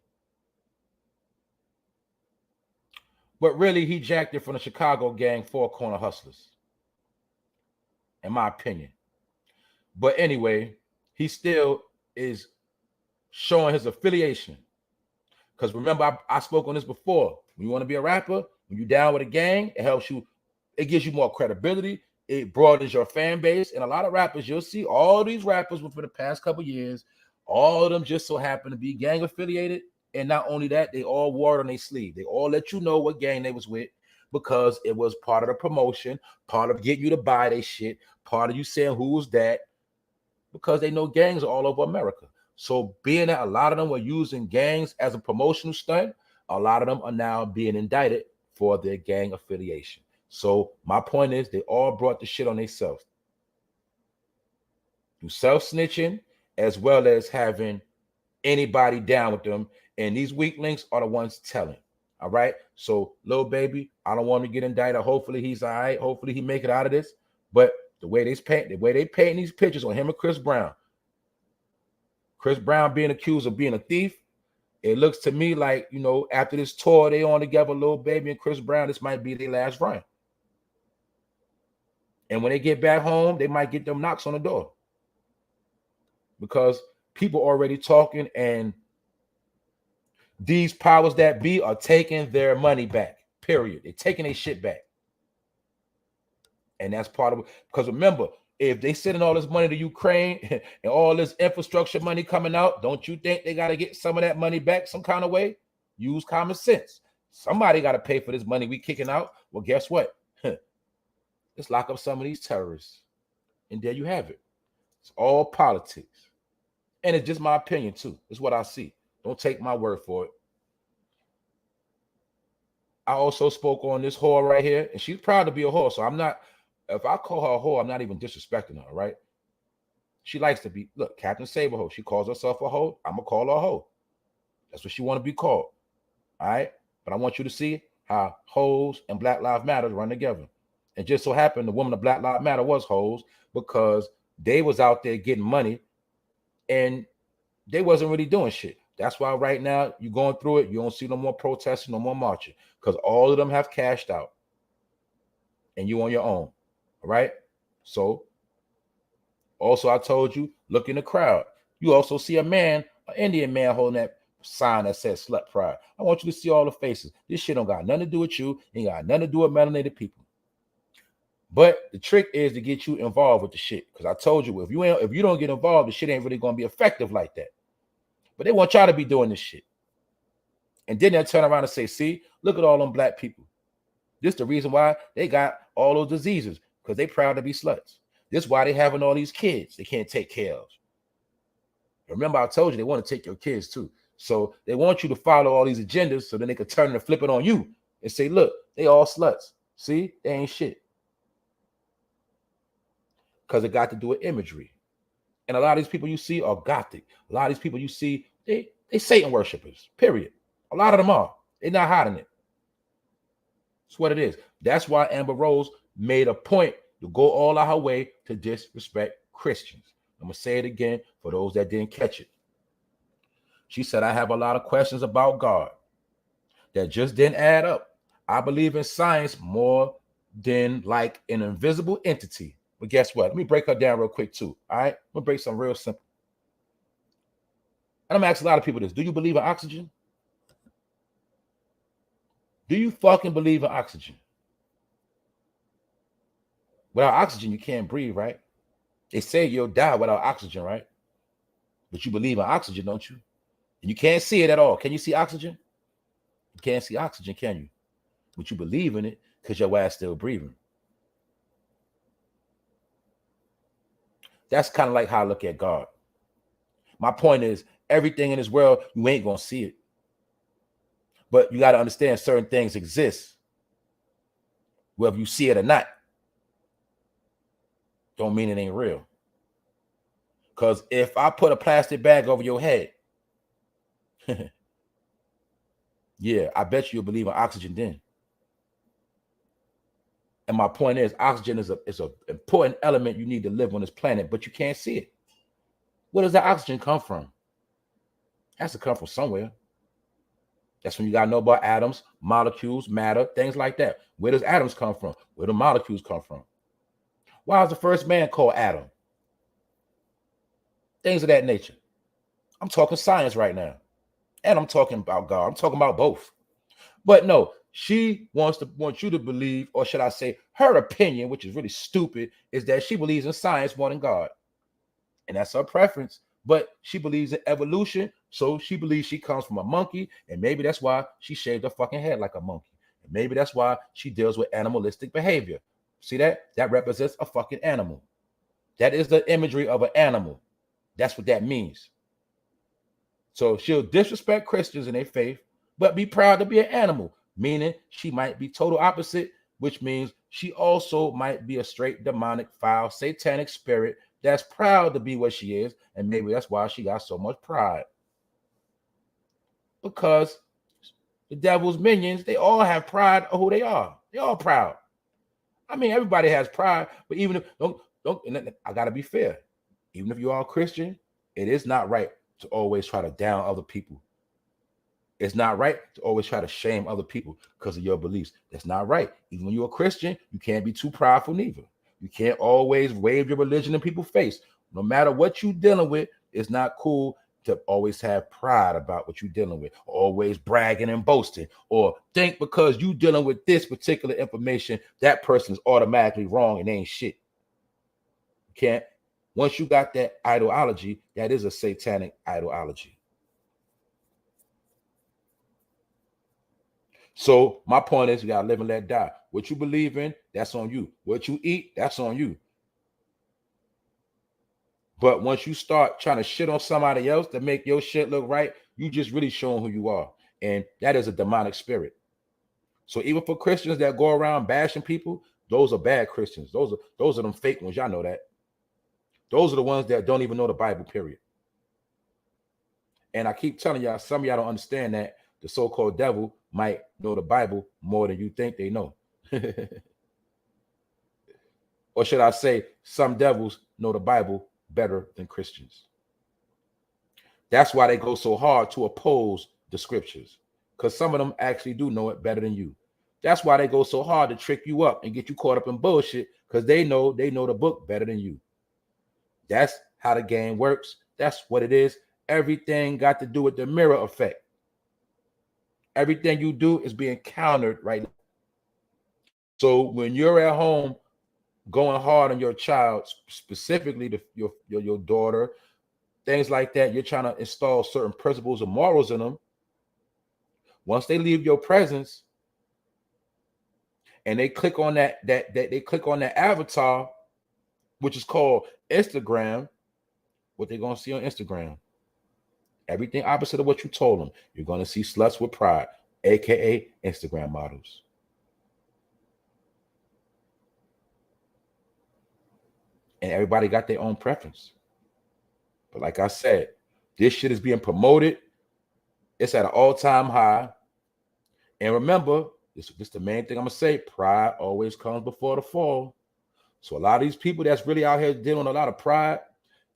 But really, he jacked it from the Chicago gang, Four Corner Hustlers, in my opinion. But anyway, he still is showing his affiliation. Because remember, I spoke on this before. When you want to be a rapper, when you're down with a gang, it helps you. It gives you more credibility. It broadens your fan base. And a lot of rappers, you'll see all these rappers for the past couple of years, all of them just so happen to be gang affiliated. And not only that, they all wore it on their sleeve. They all let you know what gang they was with because it was part of the promotion, part of getting you to buy their shit, part of you saying who was that, because they know gangs are all over America. So being that a lot of them were using gangs as a promotional stunt, a lot of them are now being indicted for their gang affiliation. So my point is they all brought the shit on themselves. Through self-snitching as well as having anybody down with them. And these weak links are the ones telling. All right. So Lil Baby, I don't want him to get indicted. Hopefully he's all right. Hopefully he make it out of this. But the way they paint these pictures on him and Chris Brown being accused of being a thief, it looks to me like, you know, after this tour they on together, Lil Baby and Chris Brown, this might be their last run. And when they get back home, they might get them knocks on the door because people already talking and these powers that be are taking their money back. Period. They're taking their shit back. And that's part of it. Because remember, if they sending all this money to Ukraine and all this infrastructure money coming out, don't you think they got to get some of that money back some kind of way? Use common sense. Somebody got to pay for this money we kicking out. Well, guess what? Let's lock up some of these terrorists. And there you have it. It's all politics. And it's just my opinion, too. It's what I see. Don't take my word for it. I also spoke on this whore right here, and she's proud to be a whore. So I'm not, if I call her a whore, I'm not even disrespecting her, right? She likes to be, look, Captain Saberho. She calls herself a hoe. I'm going to call her a hoe. That's what she want to be called. All right? But I want you to see how hoes and Black Lives Matter run together. And just so happened the woman of Black Lives Matter was hoes because they was out there getting money and they wasn't really doing shit. That's why right now you're going through it. You don't see no more protesting, no more marching because all of them have cashed out and you on your own. All right? So also I told you, look in the crowd. You also see a man, an Indian man holding that sign that says slut pride. I want you to see all the faces. This shit don't got nothing to do with you. Ain't got nothing to do with melanated people. But the trick is to get you involved with the shit. Because I told you, if you don't get involved, the shit ain't really going to be effective like that. But they want y'all to be doing this shit. And then they'll turn around and say, see, look at all them black people. This is the reason why they got all those diseases. Because they proud to be sluts. This is why they having all these kids they can't take care of. Remember, I told you they want to take your kids too. So they want you to follow all these agendas so then they can turn and flip it on you and say, look, they all sluts. See, they ain't shit. Because it got to do with imagery. And a lot of these people you see are gothic. A lot of these people you see, they Satan worshipers, period. A lot of them are. They're not hiding it. That's what it is. That's why Amber Rose made a point to go all out her way to disrespect Christians. I'm going to say it again for those that didn't catch it. She said, I have a lot of questions about God that just didn't add up. I believe in science more than like an invisible entity. But guess what? Let me break her down real quick too. All right? I'm going to break something real simple. And I'm going to ask a lot of people this. Do you believe in oxygen? Do you fucking believe in oxygen? Without oxygen, you can't breathe, right? They say you'll die without oxygen, right? But you believe in oxygen, don't you? And you can't see it at all. Can you see oxygen? You can't see oxygen, can you? But you believe in it because your ass still breathing. That's kind of like how I look at God. My point is, everything in this world, you ain't going to see it. But you got to understand certain things exist, whether you see it or not. Don't mean it ain't real. Because if I put a plastic bag over your head, yeah, I bet you'll believe in oxygen then. And my point is, oxygen is an important element you need to live on this planet, but you can't see it. Where does that oxygen come from? It has to come from somewhere. That's when you got to know about atoms, molecules, matter, things like that. Where does atoms come from? Where do molecules come from? Why is the first man called Adam? Things of that nature. I'm talking science right now. And I'm talking about God. I'm talking about both. But no, she wants you to believe, or should I say, her opinion, which is really stupid, is that she believes in science more than God. And that's her preference. But she believes in evolution, so she believes she comes from a monkey, and maybe that's why she shaved her fucking head like a monkey. And maybe that's why she deals with animalistic behavior. See that? That represents a fucking animal. That is the imagery of an animal. That's what that means. So she'll disrespect Christians in their faith, but be proud to be an animal, meaning she might be total opposite, which means she also might be a straight demonic, foul, satanic spirit that's proud to be what she is, and maybe that's why she got so much pride. Because the devil's minions, they all have pride of who they are. They're all proud. I mean, everybody has pride, but even if I gotta be fair. Even if you are a Christian, it is not right to always try to down other people. It's not right to always try to shame other people because of your beliefs. That's not right. Even when you're a Christian, you can't be too prideful neither. You can't always wave your religion in people's face. No matter what you're dealing with, it's not cool to always have pride about what you're dealing with, always bragging and boasting, or think because you dealing with this particular information, that person is automatically wrong and they ain't shit. You can't. Once you got that ideology, that is a satanic ideology. So my point is, you gotta live and let die. What you believe in, that's on you. What you eat, that's on you. But once you start trying to shit on somebody else to make your shit look right, you just really showing who you are. And that is a demonic spirit. So even for Christians that go around bashing people, those are bad Christians. Those are them fake ones. Y'all know that. Those are the ones that don't even know the Bible, period. And I keep telling y'all, some of y'all don't understand that the so-called devil might know the Bible more than you think they know. Or should I say, some devils know the Bible better than Christians. That's why they go so hard to oppose the scriptures, because some of them actually do know it better than you. That's why they go so hard to trick you up and get you caught up in bullshit, because they know the book better than you. That's how the game works. That's what it is. Everything got to do with the mirror effect. Everything you do is being countered right now. So when you're at home going hard on your child, specifically your daughter, things like that, you're trying to install certain principles and morals in them. Once they leave your presence and they click on that they click on that avatar, which is called Instagram, what they're gonna see on Instagram, everything opposite of what you told them. You're gonna see sluts with pride, aka Instagram models. And everybody got their own preference. But like I said, this shit is being promoted. It's at an all-time high. And remember, this is the main thing I'm gonna say: pride always comes before the fall. So a lot of these people that's really out here dealing with a lot of pride,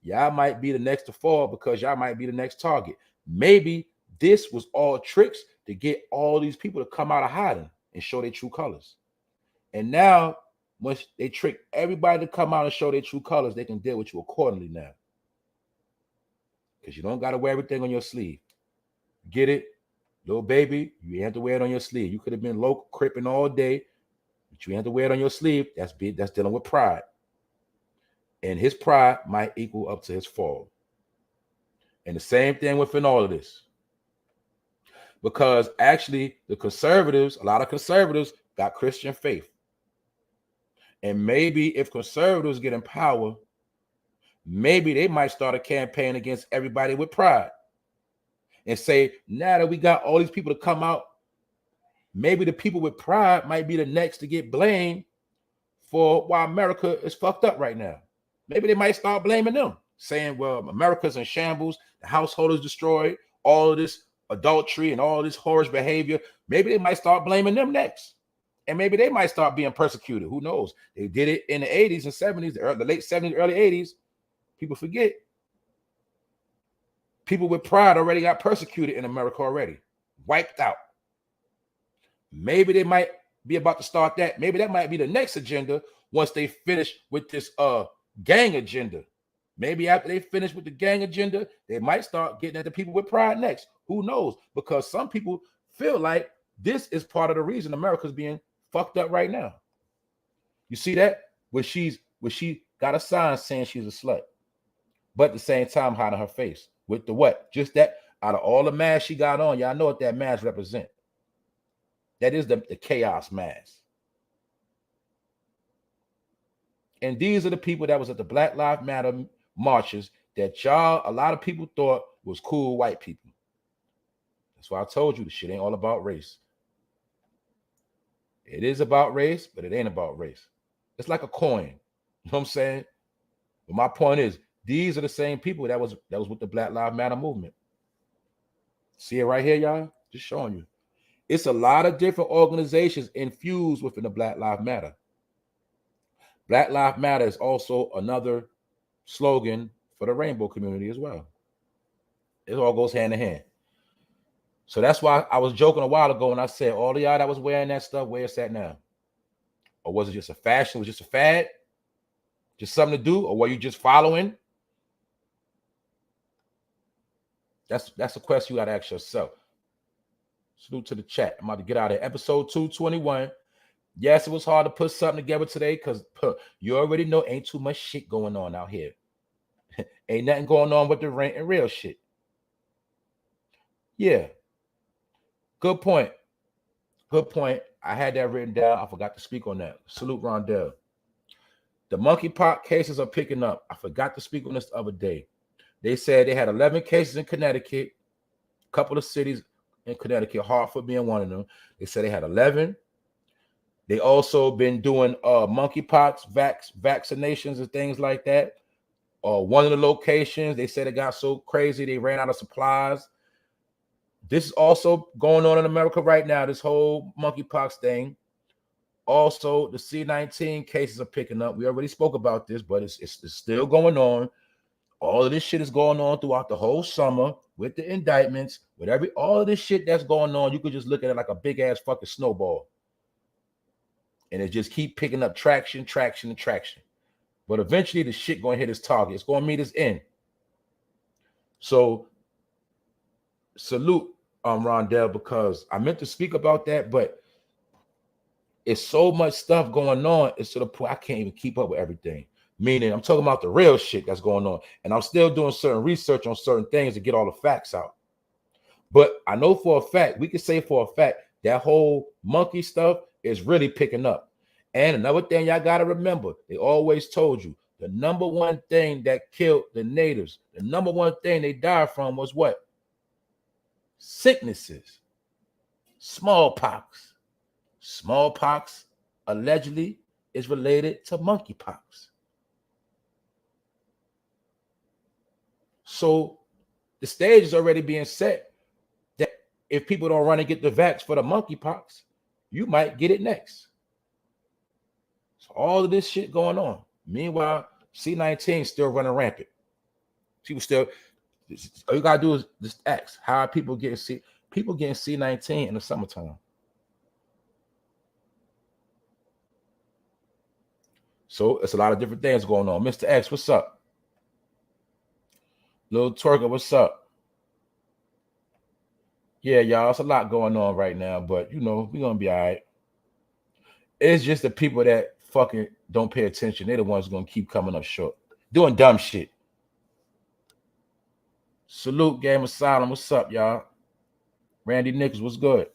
y'all might be the next to fall, because y'all might be the next target. Maybe this was all tricks to get all these people to come out of hiding and show their true colors. And now, once they trick everybody to come out and show their true colors, they can deal with you accordingly now. Because you don't got to wear everything on your sleeve. Get it? Lil Baby, you have to wear it on your sleeve. You could have been local cripping all day, but you have to wear it on your sleeve. That's dealing with pride. And his pride might equal up to his fall. And the same thing within all of this. Because actually, the conservatives, a lot of conservatives got Christian faith. And maybe if conservatives get in power, maybe they might start a campaign against everybody with pride and say, now that we got all these people to come out, maybe the people with pride might be the next to get blamed for why America is fucked up right now. Maybe they might start blaming them, saying, well, America's in shambles, the household is destroyed, all of this adultery and all this whorish behavior. Maybe they might start blaming them next. And maybe they might start being persecuted. Who knows? They did it in the 80s and 70s, the late 70s, early 80s. People forget. People with pride already got persecuted in America already. Wiped out. Maybe they might be about to start that. Maybe that might be the next agenda once they finish with this gang agenda. Maybe after they finish with the gang agenda, they might start getting at the people with pride next. Who knows? Because some people feel like this is part of the reason America's being fucked up right now. You see that? When she got a sign saying she's a slut, but at the same time hiding her face with the what? Just that, out of all the masks she got on, y'all know what that mask represent. That is the chaos mask. And these are the people that was at the Black Lives Matter marches that a lot of people thought was cool white people. That's why I told you the shit ain't all about race. It is about race, but it ain't about race. It's like a coin. You know what I'm saying? But my point is, these are the same people that was with the Black Lives Matter movement. See it right here, y'all? Just showing you. It's a lot of different organizations infused within the Black Lives Matter. Black Lives Matter is also another slogan for the rainbow community as well. It all goes hand in hand. So that's why I was joking a while ago when I said all of y'all that was wearing that stuff, where it's at now. Or was it just a fashion? Was it just a fad? Just something to do? Or were you just following? That's a question you got to ask yourself. Salute to the chat. I'm about to get out of here. Episode 221. Yes, it was hard to put something together today because you already know ain't too much shit going on out here. Ain't nothing going on with the rent and real shit. Yeah. Good point. Good point. I had that written down. I forgot to speak on that. Salute, Rondell. The monkeypox cases are picking up. I forgot to speak on this the other day. They said they had 11 cases in Connecticut, a couple of cities in Connecticut, Hartford being one of them. They said they had 11. They also been doing monkeypox vaccinations and things like that. One of the locations, they said it got so crazy they ran out of supplies. This is also going on in America right now, this whole monkeypox thing. Also, the C-19 cases are picking up. We already spoke about this, but it's still going on. All of this shit is going on throughout the whole summer with the indictments, with all of this shit that's going on. You could just look at it like a big ass fucking snowball. And it just keep picking up traction. But eventually the shit going to hit its target. It's going to meet its end. So salute Rondell, because I meant to speak about that, but it's so much stuff going on. It's to the point I can't even keep up with everything. Meaning I'm talking about the real shit that's going on. And I'm still doing certain research on certain things to get all the facts out. But I know for a fact, we can say for a fact, that whole monkey stuff is really picking up. And another thing y'all got to remember, they always told you, the number one thing that killed the natives, the number one thing they died from was what? Sicknesses. Smallpox. Smallpox allegedly is related to monkeypox. So the stage is already being set that if people don't run and get the vax for the monkeypox, you might get it next. So all of this shit going on. Meanwhile, C-19 still running rampant. People still, all you gotta do is just ask, how are people getting C-19 in the summertime? So it's a lot of different things going on. Mr. X, what's up? Lil Twerker, what's up? Yeah, y'all, it's a lot going on right now, but you know, we're gonna be all right. It's just the people that fucking don't pay attention. They're the ones gonna keep coming up short, doing dumb shit. Salute, Game Asylum. What's up, y'all? Randy Nichols, what's good?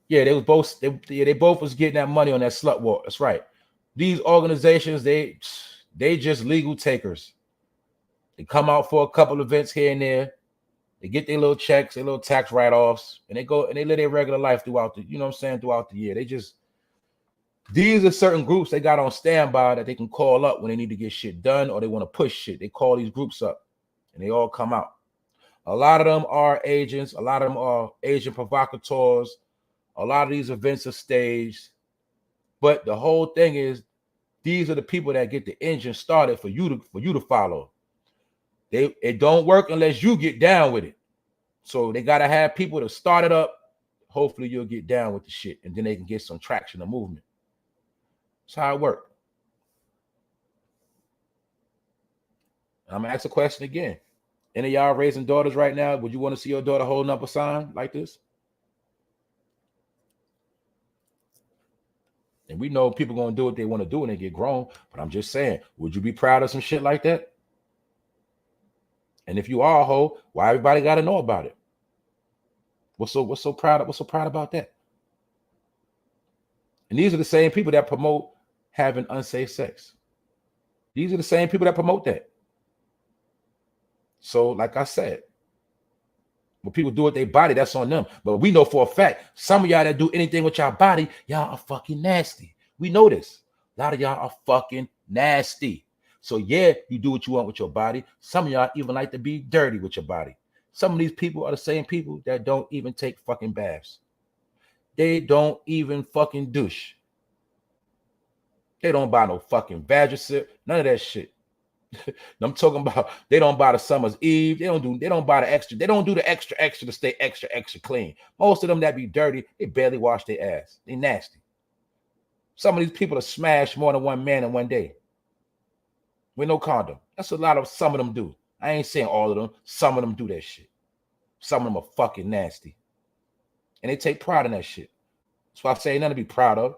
Yeah, they both was getting that money on that slut walk. That's right. These organizations, they just legal takers. They come out for a couple events here and there. They get their little checks, their little tax write-offs, and they go and they live their regular life throughout the, you know what I'm saying, throughout the year. These are certain groups they got on standby that they can call up when they need to get shit done or they want to push shit. They call these groups up and they all come out. A lot of them are agents. A lot of them are agent provocateurs. A lot of these events are staged. But the whole thing is, these are the people that get the engine started for you to follow. It don't work unless you get down with it. So they got to have people to start it up. Hopefully you'll get down with the shit and then they can get some traction and movement. That's how it works. I'm going to ask a question again. Any of y'all raising daughters right now? Would you want to see your daughter holding up a sign like this? And we know people going to do what they want to do when they get grown. But I'm just saying, would you be proud of some shit like that? And if you are a hoe, why everybody got to know about it? What's so proud about that? And these are the same people that promote having unsafe sex. These are the same people that promote that. So, like I said, when people do with their body, that's on them. But we know for a fact, some of y'all that do anything with your body, y'all are fucking nasty. We know this. A lot of y'all are fucking nasty. So yeah, you do what you want with your body. Some of y'all even like to be dirty with your body. Some of these people are the same people that don't even take fucking baths. They don't even fucking douche. They don't buy no fucking Vagisil, none of that shit. I'm talking about they don't buy the Summer's Eve. They don't buy the extra. They don't do the extra to stay extra clean. Most of them that be dirty, they barely wash their ass. They nasty. Some of these people are smashed more than one man in one day with no condom. That's a lot of some of them do. I ain't saying all of them. Some of them do that shit. Some of them are fucking nasty. And they take pride in that shit. That's why I say ain't nothing to be proud of.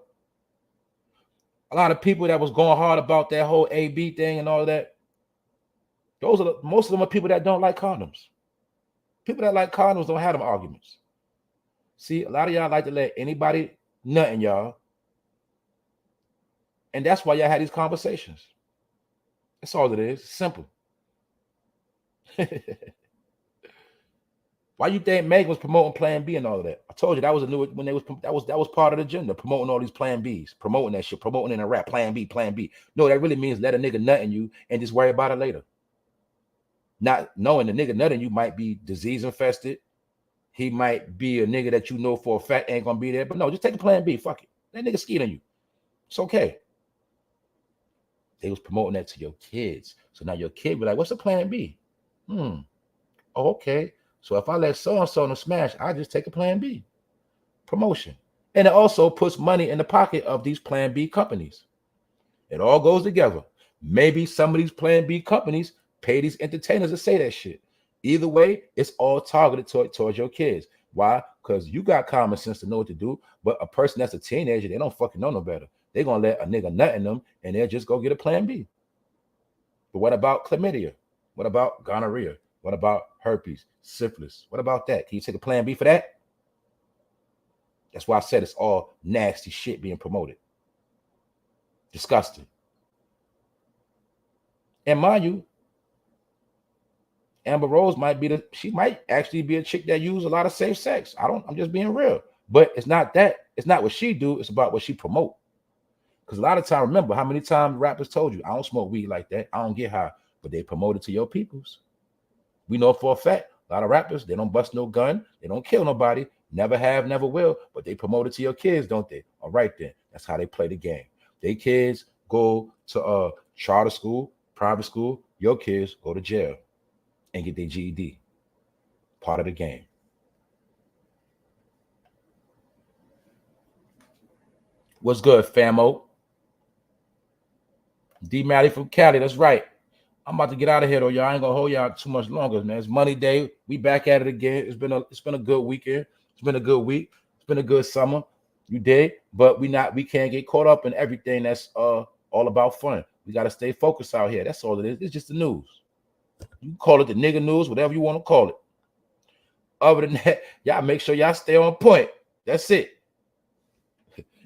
A lot of people that was going hard about that whole AB thing and all of that, most of them are people that don't like condoms. People that like condoms don't have them arguments. See, a lot of y'all like to let anybody nut in y'all. And that's why y'all had these conversations. That's all it is. It's simple. Why you think Meg was promoting Plan B and all of that? I told you that was a new when they was that was part of the agenda, promoting all these Plan Bs, promoting that shit, promoting in a rap, Plan B, Plan B. No, that really means let a nigga nut in you and just worry about it later. Not knowing the nigga nutting you might be disease infested. He might be a nigga that you know for a fact ain't gonna be there. But no, just take a Plan B. Fuck it. That nigga skeet on you. It's okay. They was promoting that to your kids. So now your kid be like, what's a Plan B? Oh, okay. So if I let so-and-so smash, I just take a Plan B. Promotion. And it also puts money in the pocket of these Plan B companies. It all goes together. Maybe some of these Plan B companies pay these entertainers to say that shit. Either way, it's all targeted towards your kids. Why? Because you got common sense to know what to do. But a person that's a teenager, they don't fucking know no better. They're going to let a nigga nut in them and they'll just go get a Plan B. But what about chlamydia? What about gonorrhea? What about herpes, syphilis? What about that? Can you take a Plan B for that? That's why I said it's all nasty shit being promoted. Disgusting. And mind you, Amberrose she might actually be a chick that use a lot of safe sex. I'm just being real. But it's not that. It's not what she do. It's about what she promote. Because a lot of time, remember how many times rappers told you, I don't smoke weed like that. I don't get high. But they promote it to your peoples. We know for a fact, a lot of rappers, they don't bust no gun. They don't kill nobody. Never have, never will. But they promote it to your kids, don't they? All right, then. That's how they play the game. They kids go to charter school, private school. Your kids go to jail and get their GED. Part of the game. What's good, famo? D. Matty from Cali, that's right. I'm about to get out of here though, y'all. I ain't gonna hold y'all too much longer, man. It's Money Day. We back at it again. It's been a good weekend. It's been a good week. It's been a good summer. You did, but we can't get caught up in everything that's all about fun. We gotta stay focused out here. That's all it is. It's just the news. You can call it the nigga news, whatever you want to call it. Other than that, y'all make sure y'all stay on point. That's it.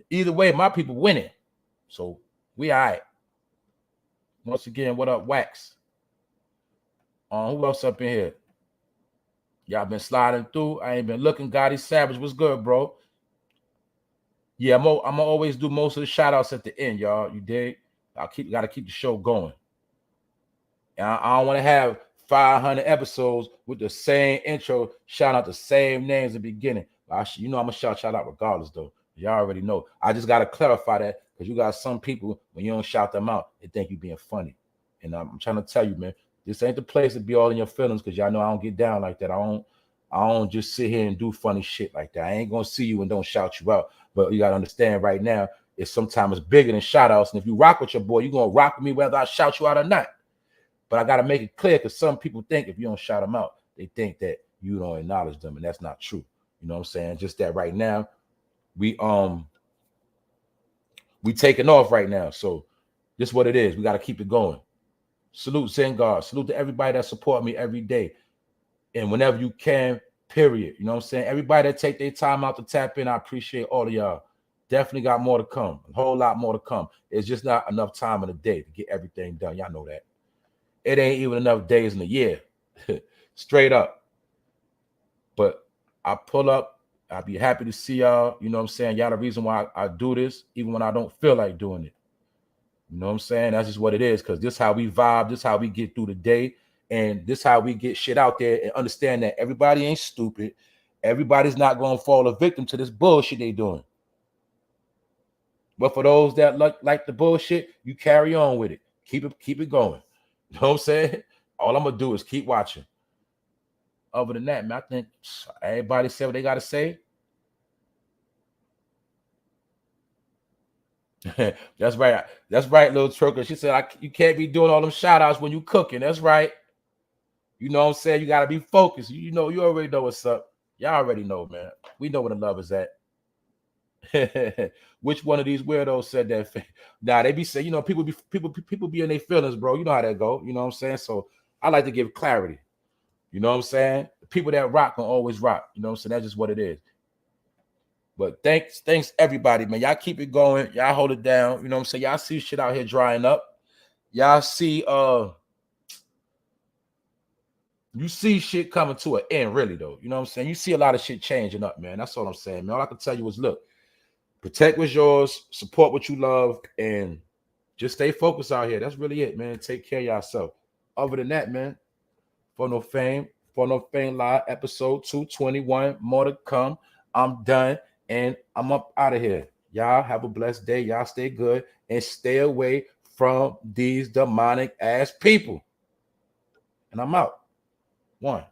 Either way, my people winning. So we all right. Once again, what up, Wax? Who else up in here? Y'all been sliding through. I ain't been looking. Gotti Savage, what's good, bro? Yeah, I'm gonna always do most of the shout outs at the end, y'all. You dig? Gotta keep the show going. And I don't want to have 500 episodes with the same intro, shout out the same names at the beginning. You know I'm gonna shout out regardless, though. Y'all already know. I just gotta clarify that because you got some people, when you don't shout them out, they think you being funny. And I'm trying to tell you, man, this ain't the place to be all in your feelings because y'all know I don't get down like that. I don't just sit here and do funny shit like that. I ain't gonna see you and don't shout you out. But you gotta understand right now, it's sometimes bigger than shout outs. And if you rock with your boy, you're gonna rock with me whether I shout you out or not. But I gotta make it clear because some people think if you don't shout them out, they think that you don't acknowledge them, and that's not true. You know what I'm saying? Just that right now, we taking off right now. So this is what it is. We got to keep it going. Salute Zengard. Salute to everybody that support me every day. And whenever you can, period. You know what I'm saying? Everybody that take their time out to tap in, I appreciate all of y'all. Definitely got more to come. A whole lot more to come. It's just not enough time in the day to get everything done. Y'all know that. It ain't even enough days in a year. Straight up. But I pull up. I'll be happy to see y'all. You know what I'm saying? Y'all the reason why I do this, even when I don't feel like doing it. You know what I'm saying? That's just what it is. Because this is how we vibe. This is how we get through the day. And this is how we get shit out there and understand that everybody ain't stupid. Everybody's not going to fall a victim to this bullshit they doing. But for those that like the bullshit, you carry on with it. Keep it going. You know what I'm saying? All I'm going to do is keep watching. Other than that, man, I think everybody said what they got to say. That's right. That's right, little trucker. She said, you can't be doing all them shout outs when you cooking. That's right. You know what I'm saying? You gotta be focused. You know, you already know what's up. Y'all already know, man. We know where the love is at. Which one of these weirdos said that? Nah, they be saying, you know, people be in their feelings, bro. You know how that go. You know what I'm saying? So I like to give clarity. You know what I'm saying? The people that rock can always rock. You know what I'm saying? That's just what it is. But thanks everybody, man. Y'all keep it going. Y'all hold it down. You know what I'm saying? Y'all see shit out here drying up. Y'all see you see shit coming to an end, really, though. You know what I'm saying? You see a lot of shit changing up, man. That's all I'm saying, man. All I can tell you is, look, protect what's yours, support what you love, and just stay focused out here. That's really it, man. Take care of yourself. Other than that, man, For No Fame Live, episode 221, more to come. I'm done, and I'm up out of here. Y'all have a blessed day. Y'all stay good, and stay away from these demonic ass people. And I'm out. One.